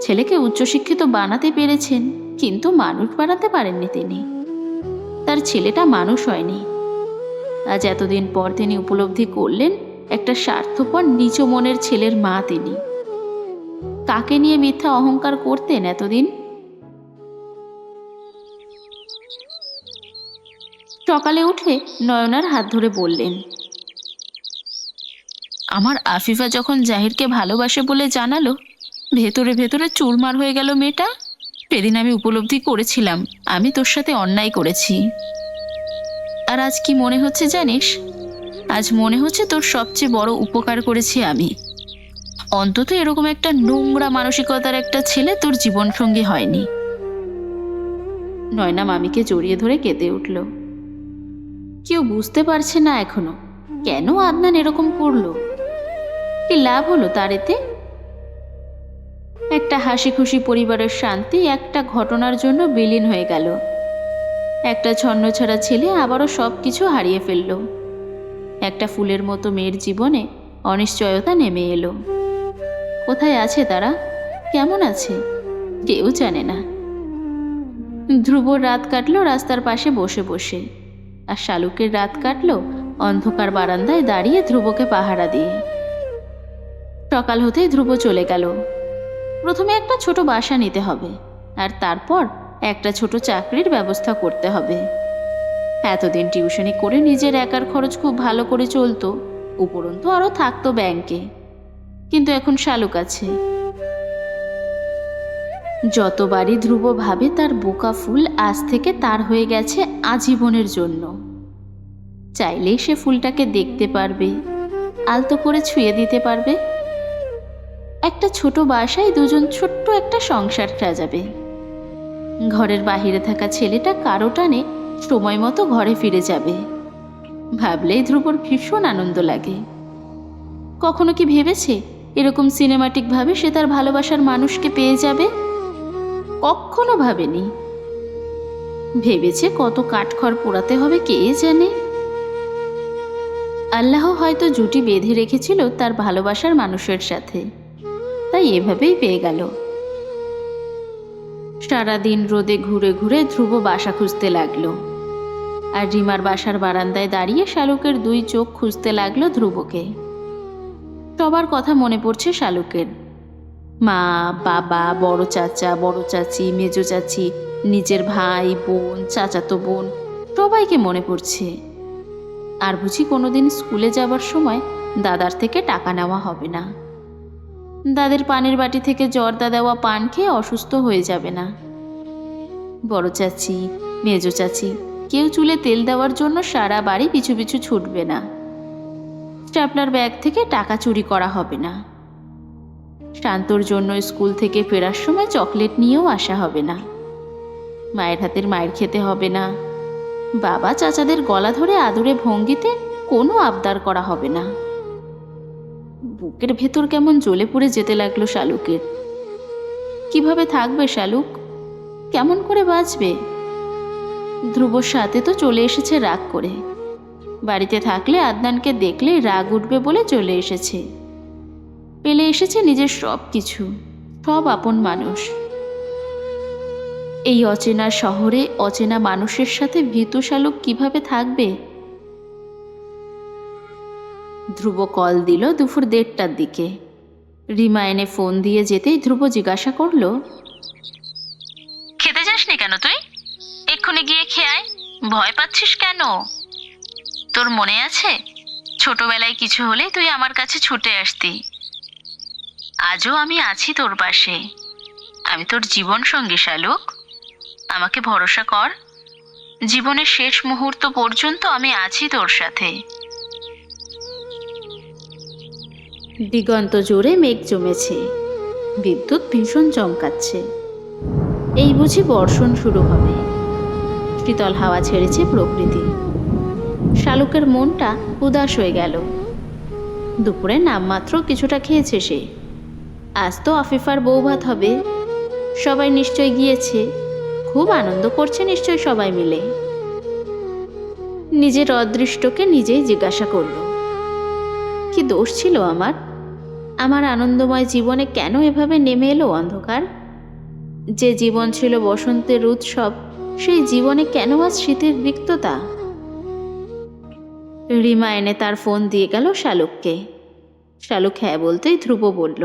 [SPEAKER 1] ছেলেকে উচ্চশিক্ষিত বানাতে পেরেছেন, কিন্তু মানুষ বানাতে পারেননি তিনি। তার ছেলেটা মানুষ হয়নি। আজ এতদিন পর তিনি উপলব্ধি করলেন একটা স্বার্থপর নিচু মনের ছেলের মা তিনি। কাকে নিয়ে মিথ্যা অহংকার করতেন এতদিন? সকালে উঠে নয়নার হাত ধরে বললেন,
[SPEAKER 2] আমার আফিফা যখন জাহিরকে ভালোবাসে বলে জানালো, ভেতরে ভেতরে চুরমার হয়ে গেল মেয়েটা। সেদিন আমি উপলব্ধি করেছিলাম আমি তোর সাথে অন্যায় করেছি। আর আজ কি মনে হচ্ছে জানিস? আজ মনে হচ্ছে তোর সবচেয়ে বড় উপকার করেছি আমি। অন্তত এরকম একটা নোংরা মানসিকতার একটা ছেলে তোর জীবনসঙ্গী হয়নি।
[SPEAKER 1] নয়না মামিকে জড়িয়ে ধরে কেঁদে উঠল। কেউ বুঝতে পারছে না এখনো কেন আদনান এরকম করলো। কি লাভ হলো তার এতে? একটা হাসি খুশি পরিবারের শান্তি একটা ঘটনার জন্য বিলীন হয়ে গেল। একটা ছন্নছাড়া ছেলে আবারও সব কিছু হারিয়ে ফেলল। একটা ফুলের মতো মেয়ের জীবনে অনিশ্চয়তা নেমে এলো। কোথায় আছে তারা? কেমন আছে? কেউ জানে না। ধ্রুবর রাত কাটলো রাস্তার পাশে বসে বসে, আর শালুকের রাত কাটলো অন্ধকার বারান্দায় দাঁড়িয়ে ধ্রুবকে পাহারা দিয়ে। সকাল হতেই ধ্রুব চলে গেল। প্রথমে একটা ছোট বাসা নিতে হবে, আর তারপর একটা ছোট চাকরির ব্যবস্থা করতে হবে। এতদিন টিউশনি করে নিজের একার খরচ খুব ভালো করে চলতো, উপরন্তু আরও থাকতো ব্যাংকে। কিন্তু এখন শালুক আছে, যতবারই ধ্রুব ভাবে তার বোকা ফুল আজ থেকে তার হয়ে গেছে আজীবনের জন্য। চাইলেই সে ফুলটাকে দেখতে পারবে, আলতো করে ছুঁয়ে দিতে পারবে। একটা ছোট বাসায় দুজন ছোট্ট একটা সংসার সাজাবে। ঘরের বাহিরে থাকা ছেলেটা কারো টানে সময় মতো ঘরে ফিরে যাবে। ভাবলেই ধ্রুবর ভীষণ আনন্দ লাগে। কখনো কি ভেবেছে এরকম সিনেমাটিকভাবে সে তার ভালোবাসার মানুষকে পেয়ে যাবে? কখনো ভাবেনি। ভেবেছে কত কাঠখড় পোড়াতে হবে কে জানে। আল্লাহ হয়তো জুটি বেঁধে রেখেছিল তার ভালোবাসার মানুষের সাথে, তাই এভাবেই পেয়ে গেল। সারাদিন রোদে ঘুরে ঘুরে ধ্রুব বাসা খুঁজতে লাগলো, আর রিমার বাসার বারান্দায় দাঁড়িয়ে শালুকের দুই চোখ খুঁজতে লাগলো ধ্রুবকে। সবার কথা মনে পড়ছে শালুকের। মা, বাবা, বড় চাচা, বড় চাচি, মেজো চাচি, নিজের ভাই বোন, চাচাতো বোন, সবাইকে মনে পড়ছে। আর বুঝি কোনোদিন স্কুলে যাবার সময় দাদার থেকে টাকা নেওয়া হবে না। দাদের পানের বাটি থেকে জর্দা দেওয়া পান খেয়ে অসুস্থ হয়ে যাবে না। বড় চাচি, মেজো চাচি কেউ চুলে তেল দেওয়ার জন্য সারা বাড়ি পিছু পিছু ছুটবে না। স্ট্যাপলার ব্যাগ থেকে টাকা চুরি করা হবে না। শান্তর জন্য স্কুল থেকে ফেরার সময় চকলেট নিয়েও আসা হবে না। মায়ের হাতের মায়ের খেতে হবে না। বাবা চাচাদের গলা ধরে আদুরে ভঙ্গিতে কোনো আবদার করা হবে না। বুকের ভেতর কেমন জ্বলে পুড়ে যেতে লাগলো শালুকের। কিভাবে থাকবে শালুক? কেমন করে বাঁচবে? ধ্রুবর সাথে তো চলে এসেছে রাগ করে। বাড়িতে থাকলে আদনানকে দেখলে রাগ উঠবে বলে চলে এসেছে। পেলে এসেছে নিজের সব কিছু, সব আপন মানুষ। এই অচেনা শহরে অচেনা মানুষের সাথে ভীতু শালুক কিভাবে থাকবে? ধ্রুব কল দিল দুপুর 1:30টার দিকে। রিমা এনে ফোন দিয়ে যেতেই ধ্রুব জিজ্ঞাসা করল,
[SPEAKER 2] খেতে যাসনি কেন তুই? এক্ষুনি গিয়ে খেয়ে আয়। ভয় পাচ্ছিস কেন? তোর মনে আছে ছোটবেলায় কিছু হলে তুই আমার কাছে ছুটে আসতি। আজও আমি আছি তোর পাশে। আমি তোর জীবন সঙ্গী শালুক। আমাকে ভরসা কর। জীবনের শেষ মুহূর্ত পর্যন্ত আমি আছি তোর সাথে।
[SPEAKER 1] দিগন্ত জুড়ে মেঘ জমেছে, বিদ্যুৎ ভীষণ চমকাচ্ছে। এই বুঝি বর্ষণ শুরু হবে। শীতল হাওয়া ছেড়েছে প্রকৃতি। শালুকের মনটা উদাস হয়ে গেল। দুপুরে নামমাত্র কিছুটা খেয়েছে সে। আজ তো আফিফার বৌভাত হবে। সবাই নিশ্চয় গিয়েছে, খুব আনন্দ করছে নিশ্চয় সবাই মিলে। নিজের অদৃষ্টকে নিজেই জিজ্ঞাসা করল, কি দোষ ছিল আমার? আমার আনন্দময় জীবনে কেন এভাবে নেমে এলো অন্ধকার? যে জীবন ছিল বসন্তের উৎসব, সেই জীবনে কেন আজ শীতের রিক্ততা? রিমা এনে তার ফোন দিয়ে গেল শালুককে। শালুক হ্যাঁ বলতেই ধ্রুব বলল,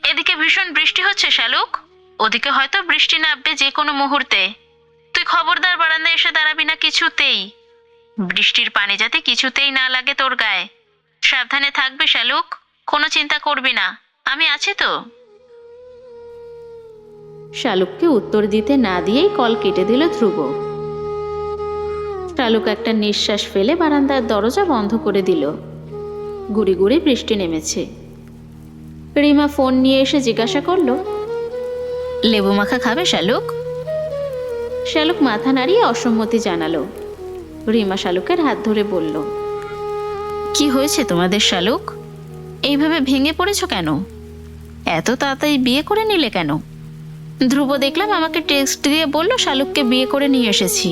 [SPEAKER 2] এদিকে ভীষণ বৃষ্টি হচ্ছে শালুক। ওদিকে হয়তো বৃষ্টি নামবে যে কোনো মুহূর্তে। তুই খবরদার বারান্দায় এসে দাঁড়াবি না কিছুতেই। বৃষ্টির পানি যাতে কিছুতেই না লাগে তোর গায়ে। সাবধানে থাকবি শালুক। কোনো চিন্তা করবি না, আমি আছি তো।
[SPEAKER 1] শালুককে উত্তর দিতে না দিয়েই কল কেটে দিল ধ্রুব। শালুক একটা নিঃশ্বাস ফেলে বারান্দার দরজা বন্ধ করে দিল। গুড়ি গুড়ি বৃষ্টি নেমেছে। রিমা ফোন নিয়ে এসে জিজ্ঞাসা করল,
[SPEAKER 2] লেবু মাখা খাবে শালুক?
[SPEAKER 1] শালুক মাথা নাড়িয়ে অসম্মতি জানালো। রিমা শালুকের হাত ধরে বলল,
[SPEAKER 2] কি হয়েছে তোমাদের শালুক? এইভাবে ভেঙে পড়েছ কেন? এত তাড়াতাড়ি বিয়ে করে নিলে কেন? ধ্রুব দেখলাম আমাকে টেক্সট দিয়ে বলল শালুককে বিয়ে করে নিয়ে এসেছি।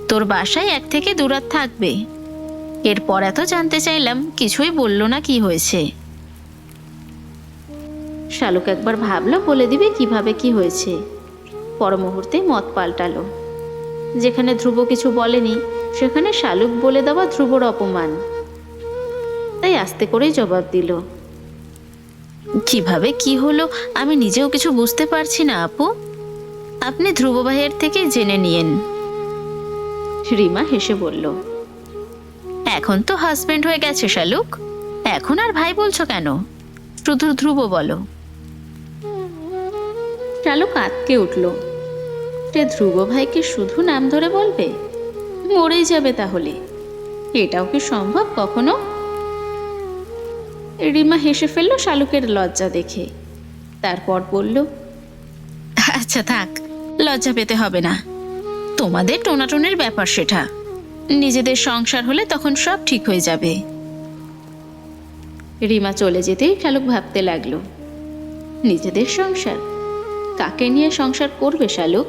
[SPEAKER 2] তোর বাসায় 1 থেকে 2 রাত থাকবে। এরপর এত জানতে চাইলাম, কিছুই বলল না কি হয়েছে।
[SPEAKER 1] শালুক একবার ভাবলো বলে দিবে কিভাবে কি হয়েছে। পর মুহূর্তেই মত পাল্টালো। যেখানে ধ্রুব কিছু বলেনি সেখানে শালুক বলে দেওয়া ধ্রুবর অপমান। তাই আস্তে করেই জবাব দিল,
[SPEAKER 2] কিভাবে কি হলো আমি নিজেও কিছু বুঝতে পারছি না আপু। আপনি ধ্রুব ভাইয়ের থেকে জেনে নিয়েন।
[SPEAKER 1] রিমা হেসে বলল,
[SPEAKER 2] এখন তো হাজবেন্ড হয়ে গেছে শালুক, এখন আর ভাই বলছো কেন? শুধু ধ্রুব বলো।
[SPEAKER 1] শালুক আঁতকে উঠল। সে ধ্রুব ভাইকে শুধু নাম ধরে বলবে? মরেই যাবে তাহলে। এটাও কি সম্ভব কখনো? রিমা হেসে ফেলল শালুকের লজ্জা দেখে। তারপর বলল,
[SPEAKER 2] আচ্ছা থাক, লজ্জা পেতে হবে না। তোমাদের টোনাটনের ব্যাপার সেটা। নিজেদের সংসার হলে তখন সব ঠিক হয়ে যাবে।
[SPEAKER 1] রিমা চলে যেতেই শালুক ভাবতে লাগলো, নিজেদের সংসার? কাকে নিয়ে সংসার করবে শালুক?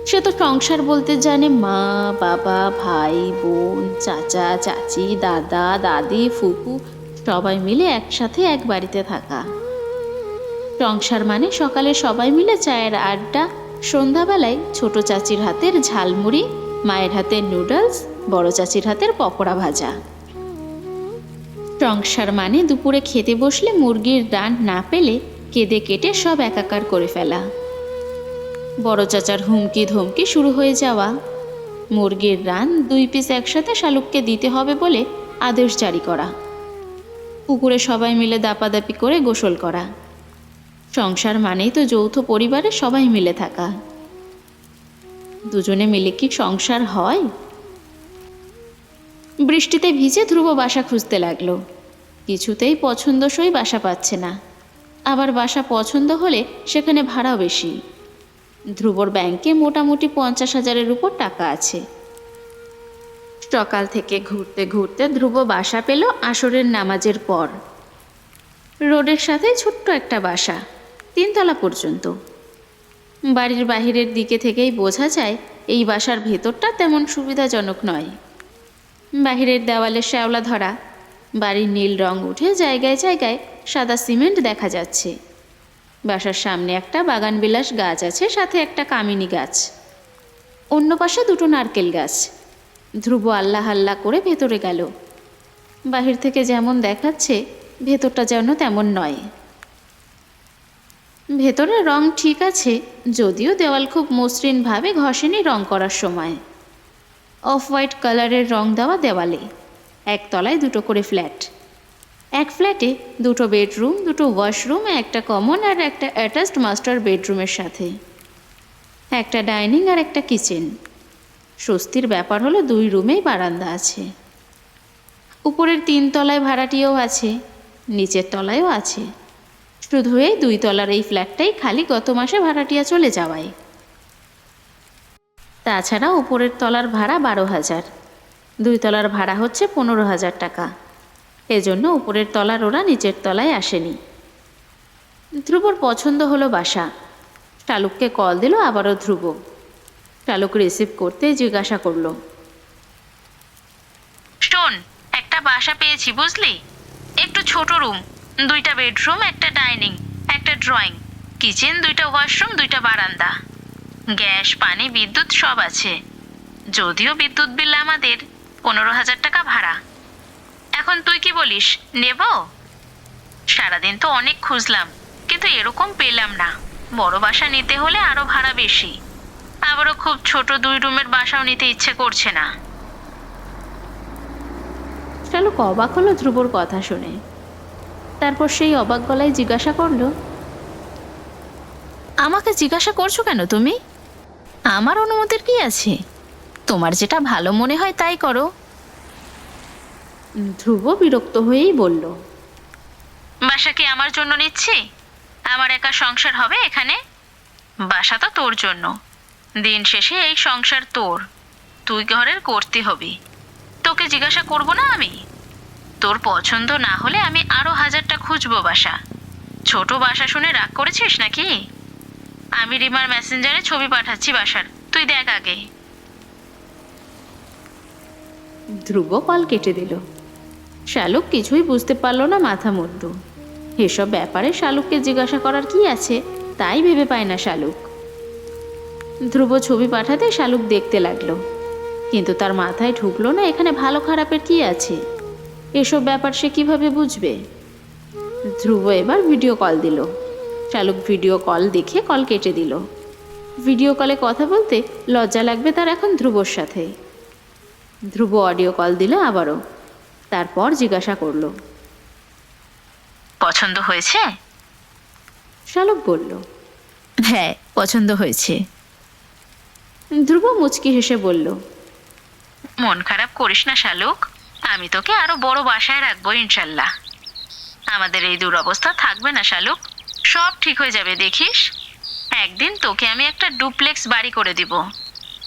[SPEAKER 1] সে তো সংসার বলতে জানে মা, বাবা, ভাই, বোন, চাচা, চাচি, দাদা, দাদি, ফুপু সবাই মিলে একসাথে এক বাড়িতে থাকা। সংসার মানে সকালে সবাই মিলে চায়ের আড্ডা, সন্ধ্যাবেলায় ছোট চাচির হাতের ঝালমুড়ি, মায়ের হাতের নুডলস, বড় চাচির হাতের পকোড়া ভাজা। সংসার মানে দুপুরে খেতে বসলে মুরগির ডান না পেলে কেঁদে কেটে সব একাকার করে ফেলা। বড় চাচার হুমকি ধমকি শুরু হয়ে যাওয়া। মুরগির রান 2 পিস একসাথে শালুককে দিতে হবে বলে আদেশ জারি করা। পুকুরে সবাই মিলে দাপাদাপি করে গোসল করা। সংসার মানেই তো যৌথ পরিবারে সবাই মিলে থাকা। দুজনে মিলে কি সংসার হয়? বৃষ্টিতে ভিজে ধ্রুব বাসা খুঁজতে লাগলো। কিছুতেই পছন্দসই বাসা পাচ্ছে না। আবার বাসা পছন্দ হলে সেখানে ভাড়াও বেশি। ধ্রুবর ব্যাংকে মোটামুটি 50,000-এর উপর টাকা আছে। সকাল থেকে ঘুরতে ঘুরতে ধ্রুব বাসা পেল আসরের নামাজের পর। রোডের সাথে ছোট্ট একটা বাসা, 3 তলা পর্যন্ত। বাড়ির বাহিরের দিকে থেকেই বোঝা যায় এই বাসার ভেতরটা তেমন সুবিধাজনক নয়। বাহিরের দেওয়ালে শ্যাওলা ধরা, বাড়ির নীল রং উঠে জায়গায় জায়গায় সাদা সিমেন্ট দেখা যাচ্ছে। বাসার সামনে একটা বাগানবিলাস গাছ আছে, সাথে একটা কামিনী গাছ। অন্য পাশে 2টো নারকেল গাছ। ধ্রুব আল্লাহ আল্লাহ করে ভেতরে গেল। বাহির থেকে যেমন দেখাচ্ছে ভেতরটা যেন তেমন নয়। ভেতরের রং ঠিক আছে, যদিও দেওয়াল খুব মসৃণভাবে ঘষেনি রং করার সময়। অফ হোয়াইট কালারের রং দেওয়া দেওয়ালে। 1 তলায় 2টো করে ফ্ল্যাট। এক ফ্ল্যাটে 2টো বেডরুম, 2টো ওয়াশরুম, একটা কমন আর একটা অ্যাটাচড মাস্টার বেডরুমের সাথে একটা ডাইনিং আর একটা কিচেন। স্বস্তির ব্যাপার হলো 2 রুমেই বারান্দা আছে। উপরের 3 তলায় ভাড়াটিও আছে, নিচের তলায়ও আছে। শুধু এই 2 তলার এই ফ্ল্যাটটাই খালি গত মাসে ভাড়াটিয়া চলে যাওয়ায়। তাছাড়া উপরের তলার ভাড়া 12,000, 2 তলার ভাড়া হচ্ছে 15,000 টাকা। এজন্য উপরের তলার ওরা নিচের তলায় আসেনি। ধ্রুবর পছন্দ হলো বাসা। শালুককে কল দিল আবারও ধ্রুব। শালুক রিসিভ করতে জিজ্ঞাসা করলো,
[SPEAKER 2] শোন, একটা বাসা পেয়েছি বুঝলি। একটু ছোট রুম, 2টা বেডরুম, একটা ডাইনিং, একটা ড্রয়িং, কিচেন, 2টা ওয়াশরুম, 2টা বারান্দা। গ্যাস, পানি, বিদ্যুৎ সব আছে। যদিও বিদ্যুৎ বিল আমাদের 15,000 টাকা ভাড়া। এখন তুই কি বলিস, নেব? সারাদিন তো অনেক খুঁজলাম, কিন্তু এরকম পেলাম না। বড় বাসা নিতে হলে আরো ভাড়া বেশি। আবারও খুব ছোট 2 রুমের বাসাও নিতে ইচ্ছে করছে না।
[SPEAKER 1] শালুক অবাক হলো ধ্রুবর কথা শুনে। তারপর সেই অবাক গলায় জিজ্ঞাসা করলো,
[SPEAKER 2] আমাকে জিজ্ঞাসা করছো কেন তুমি? আমার অনুমতির কি আছে? তোমার যেটা ভালো মনে হয় তাই করো।
[SPEAKER 1] ধ্রুব বিরক্ত হয়েই বলল,
[SPEAKER 2] বাসা কি আমার জন্য নিচ্ছি? আমার একা সংসার হবে এখানে? বাসা তো তোর জন্য। দিন শেষে এই সংসার তোর, তুই ঘরের করতে হবি। তোকে জিজ্ঞাসা করব না আমি? তোর পছন্দ না হলে আমি আরো 1000টা খুঁজবো বাসা। ছোট বাসা শুনে রাগ করেছিস নাকি? আমি রিমার মেসেঞ্জারে ছবি পাঠাচ্ছি বাসার, তুই দেখ আগে।
[SPEAKER 1] ধ্রুব কল কেটে দিল। শালুক কিছুই বুঝতে পারল না, মাথা মুন্ডু। এসব ব্যাপারে শালুককে জিজ্ঞাসা করার কি আছে তাই ভেবে পায় না শালুক। ধ্রুব ছবি পাঠাতে শালুক দেখতে লাগলো, কিন্তু তার মাথায় ঢুকলো না এখানে ভালো খারাপের কি আছে। এসব ব্যাপার সে কিভাবে বুঝবে? ধ্রুব এবার ভিডিও কল দিল। শালুক ভিডিও কল দেখে কল কেটে দিল। ভিডিও কলে কথা বলতে লজ্জা লাগবে তার এখন ধ্রুবর সাথে। ধ্রুব অডিও কল দিল আবারও। তারপর জিজ্ঞাসা করলো,
[SPEAKER 2] পছন্দ হয়েছে?
[SPEAKER 1] শালুক বলল,
[SPEAKER 2] হ্যাঁ, পছন্দ হয়েছে।
[SPEAKER 1] ধ্রুব মুচকি হেসে বলল,
[SPEAKER 2] মন খারাপ করিস না শালুক, আমি তোকে আরো বড় বাসায় রাখবো ইনশাল্লাহ। আমাদের এই দুরবস্থা থাকবে না শালুক, সব ঠিক হয়ে যাবে দেখিস। একদিন তোকে আমি একটা ডুপ্লেক্স বাড়ি করে দিব।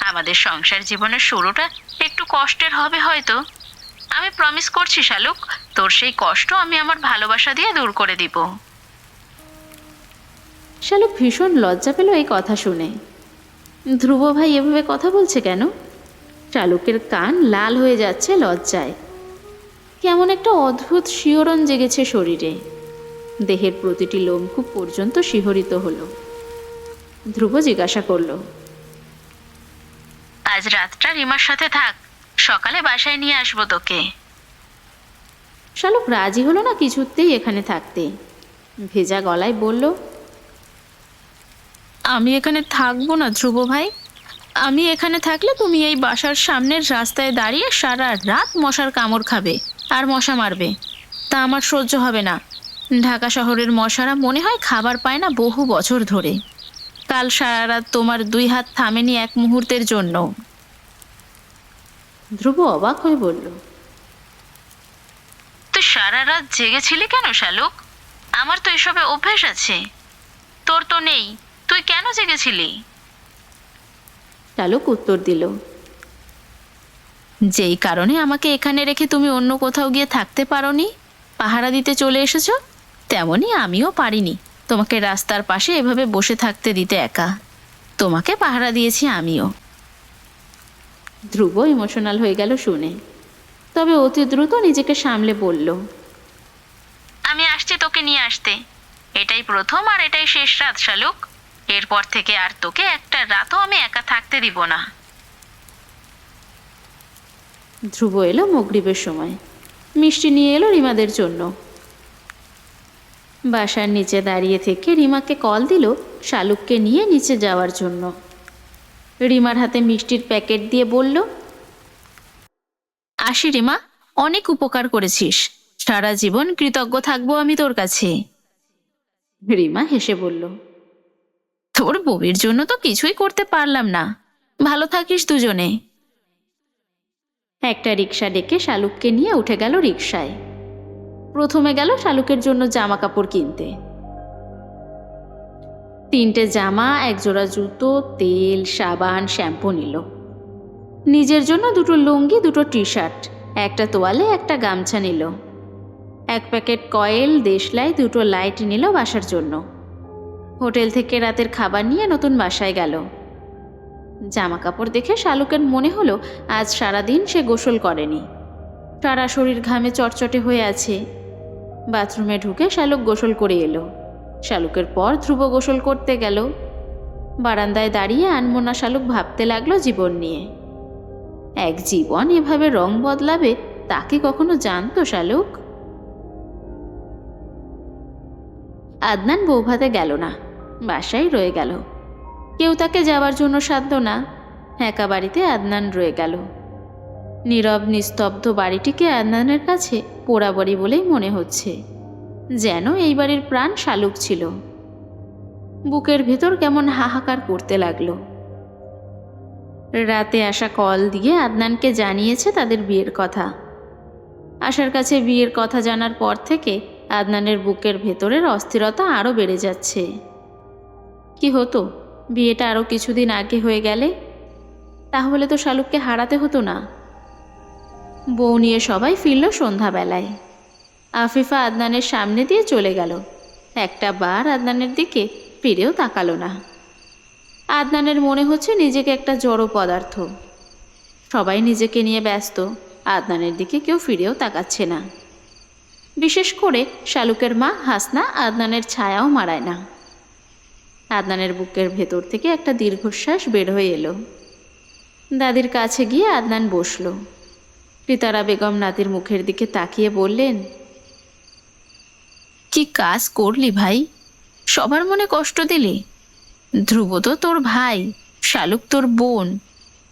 [SPEAKER 2] আমাদের সংসার জীবনের শুরুটা একটু কষ্টের হবে হয়তো, আমি প্রমিস করছি শালুক, তোর সেই কষ্ট আমি আমার ভালোবাসা দিয়ে দূর করে দিব।
[SPEAKER 1] শালুক ভীষণ লজ্জা পেল এই কথা শুনে। ধ্রুব ভাই এভাবে কথা বলছে কেন? শালুকের কান লাল হয়ে যাচ্ছে লজ্জায়। কেমন একটা অদ্ভুত শিহরণ জেগেছে শরীরে, দেহের প্রতিটি লোমকূপ পর্যন্ত শিহরিত হলো। ধ্রুব জিজ্ঞাসা করল,
[SPEAKER 2] আজ রাতটা রিমার সাথে থাক, সকালে বাসায় নিয়ে আসবো তোকে।
[SPEAKER 1] শালুক রাজি হলো না কিছুতেই এখানে থাকতে। ভেজা গলায় বলল,
[SPEAKER 2] আমি এখানে থাকবো না ধ্রুব ভাই। আমি এখানে থাকলে তুমি এই বাসার সামনের রাস্তায় দাঁড়িয়ে সারা রাত মশার কামড় খাবে আর মশা মারবে, তা আমার সহ্য হবে না। ঢাকা শহরের মশারা মনে হয় খাবার পায় না বহু বছর ধরে। কাল সারা রাত তোমার 2 হাত থামেনি এক মুহূর্তের জন্য।
[SPEAKER 1] ধ্রুব অবাক হয়ে বলল,
[SPEAKER 2] তুই সারা রাত জেগেছিলি কেন শালুক? আমার তো এসবে অভ্যেস আছে, তোর তো নেই, তুই কেন জেগেছিলি?
[SPEAKER 1] শালুক উত্তর দিল,
[SPEAKER 2] যেই কারণে আমাকে এখানে রেখে তুমি অন্য কোথাও গিয়ে থাকতে পারোনি, পাহারা দিতে চলে এসেছো, তেমনি আমিও পারিনি তোমাকে রাস্তার পাশে এভাবে বসে থাকতে দিতে একা। তোমাকে পাহারা দিয়েছি আমিও।
[SPEAKER 1] ধ্রুব ইমোশনাল হয়ে গেল শুনে, তবে অতি দ্রুত নিজেকে সামলে বলল,
[SPEAKER 2] আমি আসছি তোকে নিয়ে আসতে। এটাই প্রথম আর এটাই শেষ রাত শালুক, এরপর থেকে আর তোকে একটা রাতও আমি একা থাকতে দিব না।
[SPEAKER 1] ধ্রুব এলো মগরিবের সময়, মিষ্টি নিয়ে এলো রিমাদের জন্য। বাসার নিচে দাঁড়িয়ে থেকে রিমাকে কল দিল শালুককে নিয়ে নিচে যাওয়ার জন্য। রিমার হাতে মিষ্টির প্যাকেট দিয়ে বলল,
[SPEAKER 2] আসি রিমা, অনেক উপকার করেছিস, সারা জীবন কৃতজ্ঞ থাকবো আমি তোর কাছে।
[SPEAKER 1] রিমা হেসে বলল,
[SPEAKER 2] তোর বউয়ের জন্য তো কিছুই করতে পারলাম না, ভালো থাকিস দুজনে।
[SPEAKER 1] একটা রিক্সা ডেকে শালুককে নিয়ে উঠে গেল রিক্সায়। প্রথমে গেল শালুকের জন্য জামা কাপড় কিনতে। 3টে জামা, 1 জোড়া জুতো, তেল, সাবান, শ্যাম্পু নিল। নিজের জন্য 2টো লুঙ্গি, 2টো টি শার্ট, একটা তোয়ালে, একটা গামছা নিল। 1 প্যাকেট কয়েল, দেশলাই, 2টো লাইট নিল বাসার জন্য। হোটেল থেকে রাতের খাবার নিয়ে নতুন বাসায় গেল। জামা কাপড় দেখে শালুকের মনে হলো আজ সারাদিন সে গোসল করেনি, সারা শরীর ঘামে চটচটে হয়ে আছে। বাথরুমে ঢুকে শালুক গোসল করে এলো। শালুকের পর ধ্রুব গোসল করতে গেল। বারান্দায় দাঁড়িয়ে আনমনা শালুক ভাবতে লাগলো জীবন নিয়ে। এক জীবন এভাবে রং বদলাবে তাকে কখনো জানতো শালুক? আদনান বৌভাতে গেল না, বাসায় রয়ে গেল। কেউ তাকে যাওয়ার জন্য সাধ্য না, একা বাড়িতে আদনান রয়ে গেল। নীরব নিস্তব্ধ বাড়িটিকে আদনানের কাছে পোড়াবাড়ি বলেই মনে হচ্ছে, যেন এই বাড়ির প্রাণ শালুক ছিল। বুকের ভেতর কেমন হাহাকার করতে লাগলো। রাতে আসা কল দিয়ে আদনানকে জানিয়েছে তাদের বিয়ের কথা। আশার কাছে বিয়ের কথা জানার পর থেকে আদনানের বুকের ভেতরের অস্থিরতা আরও বেড়ে যাচ্ছে। কি হতো বিয়েটা আরও কিছুদিন আগে হয়ে গেলে? তাহলে তো শালুককে হারাতে হতো না। বউ নিয়ে সবাই ফিরল সন্ধ্যাবেলায়। আফিফা আদনানের সামনে দিয়ে চলে গেল, একটা বার আদনানের দিকে ফিরেও তাকালো না। আদনানের মনে হচ্ছে নিজেকে একটা জড় পদার্থ। সবাই নিজেকে নিয়ে ব্যস্ত, আদনানের দিকে কেউ ফিরেও তাকাচ্ছে না। বিশেষ করে শালুকের মা হাসনা আদনানের ছায়াও মারায় না। আদনানের বুকের ভেতর থেকে একটা দীর্ঘশ্বাস বের হয়ে এলো। দাদির কাছে গিয়ে আদনান বসল। রিতারা বেগম নাতির মুখের দিকে তাকিয়ে বললেন,
[SPEAKER 2] কি কাজ করলি ভাই, সবার মনে কষ্ট দিলি। ধ্রুব তো তোর ভাই, শালুক তোর বোন,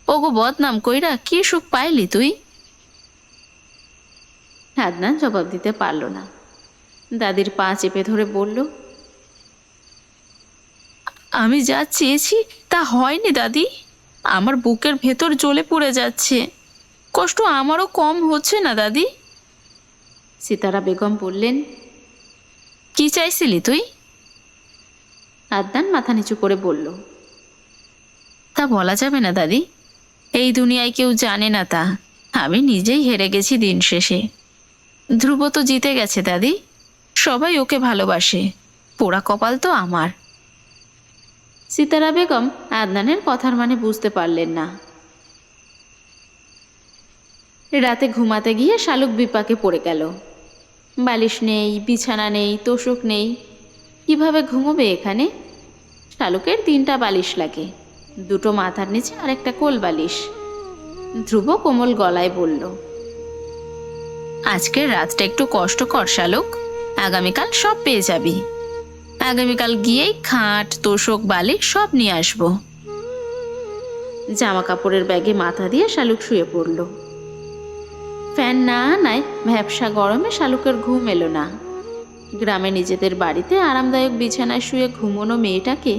[SPEAKER 2] ওগো বদনাম কইরা কি সুখ পাইলি তুই?
[SPEAKER 1] আদনান জবাব দিতে পারল না। দাদির পা চেপে ধরে বলল,
[SPEAKER 2] আমি যা চেয়েছি তা হয়নি দাদি। আমার বুকের ভেতর জ্বলে পড়ে যাচ্ছে। কষ্ট আমারও কম হচ্ছে না দাদি।
[SPEAKER 1] সিতারা বেগম বললেন,
[SPEAKER 2] কি চাইছিলি তুই?
[SPEAKER 1] আদনান মাথা নিচু করে বলল,
[SPEAKER 2] তা বলা যাবে না দাদি, এই দুনিয়ায় কেউ জানে না তা। আমি নিজেই হেরে গেছি দিন শেষে। ধ্রুব তো জিতে গেছে দাদি, সবাই ওকে ভালোবাসে, পোড়া কপাল তো আমার।
[SPEAKER 1] সিতারা বেগম আদনানের কথার মানে বুঝতে পারলেন না। রাতে ঘুমাতে গিয়ে শালুক বিপাকে পড়ে গেল। বালিশ নেই, বিছানা নেই, তোশক নেই, কিভাবে ঘুমোবে এখানে? শালুকের 3টা বালিশ লাগে, 2টো মাথার নিচে আর একটা কোল বালিশ। ধ্রুব কোমল গলায় বলল,
[SPEAKER 2] আজকের রাতটা একটু কষ্ট কর শালুক, আগামীকাল সব পেয়ে যাবি। আগামীকাল গিয়েই খাট তোশক বালিশ সব নিয়ে আসবো।
[SPEAKER 1] জামা কাপড়ের ব্যাগে মাথা দিয়ে শালুক শুয়ে পড়ল। ফ্যান না আনায় ভ্যাপসা গরমে শালুকের ঘুম এলো না। গ্রামে নিজেদের বাড়িতে আরামদায়ক বিছানায় শুয়ে ঘুমোনো মেয়েটাকে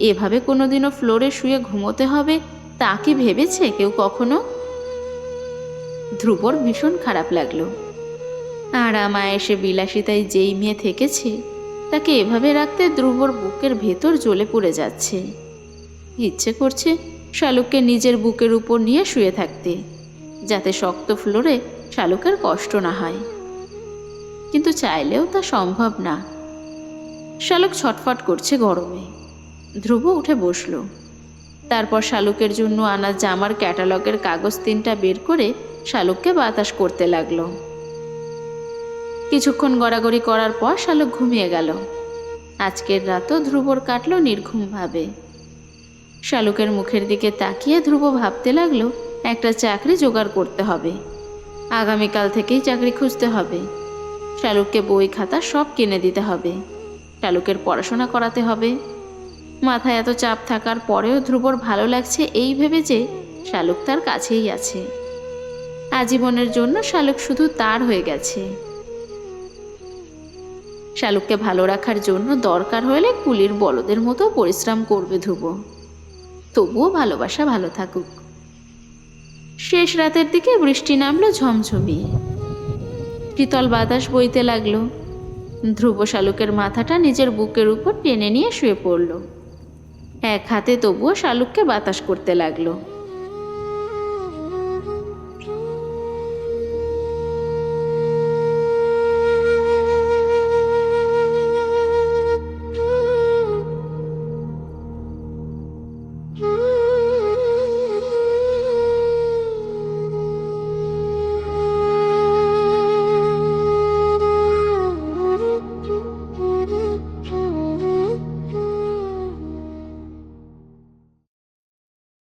[SPEAKER 1] এভাবে কোনোদিনও ফ্লোরে শুয়ে ঘুমোতে হবে তা কি ভেবেছে কেউ কখনো? ধ্রুবর ভীষণ খারাপ লাগলো। আরামায়েশে বিলাসিতায় যেই মেয়ে থেকেছে তাকে এভাবে রাখতে ধ্রুবর বুকের ভেতর জ্বলে পড়ে যাচ্ছে। ইচ্ছে করছে শালুককে নিজের বুকের উপর নিয়ে শুয়ে থাকতে, যাতে শক্ত ফ্লোরে শালুকের কষ্ট না হয়, কিন্তু চাইলেও তা সম্ভব না। শালুক ছটফট করছে গরমে। ধ্রুব উঠে বসল। তারপর শালুকের জন্য আনা জামার ক্যাটালগের কাগজ 3টা বের করে শালুককে বাতাস করতে লাগলো। কিছুক্ষণ গড়াগড়ি করার পর শালুক ঘুমিয়ে গেল। আজকের রাতও ধ্রুবর কাটল নির্ঘুমভাবে। শালুকের মুখের দিকে তাকিয়ে ধ্রুব ভাবতে লাগলো, একটা চাকরি জোগাড় করতে হবে, আগামীকাল থেকেই চাকরি খুঁজতে হবে। শালুককে বই খাতা সব কিনে দিতে হবে, শালুকের পড়াশোনা করাতে হবে। মাথায় এত চাপ থাকার পরেও ধ্রুবর ভালো লাগছে এই ভেবে যে শালুক তার কাছেই আছে। আজীবনের জন্য শালুক শুধু তার হয়ে গেছে। শালুককে ভালো রাখার জন্য দরকার হলে কুলির বলদের মতো পরিশ্রম করবে ধ্রুব, তবুও ভালোবাসা ভালো থাকুক। শেষ রাতের দিকে বৃষ্টি নামলো ঝমঝমি। শীতল বাতাস বইতে লাগলো। ধ্রুব শালুকের মাথাটা নিজের বুকের উপর টেনে নিয়ে শুয়ে পড়ল। এক হাতে তবুও শালুককে বাতাস করতে লাগলো।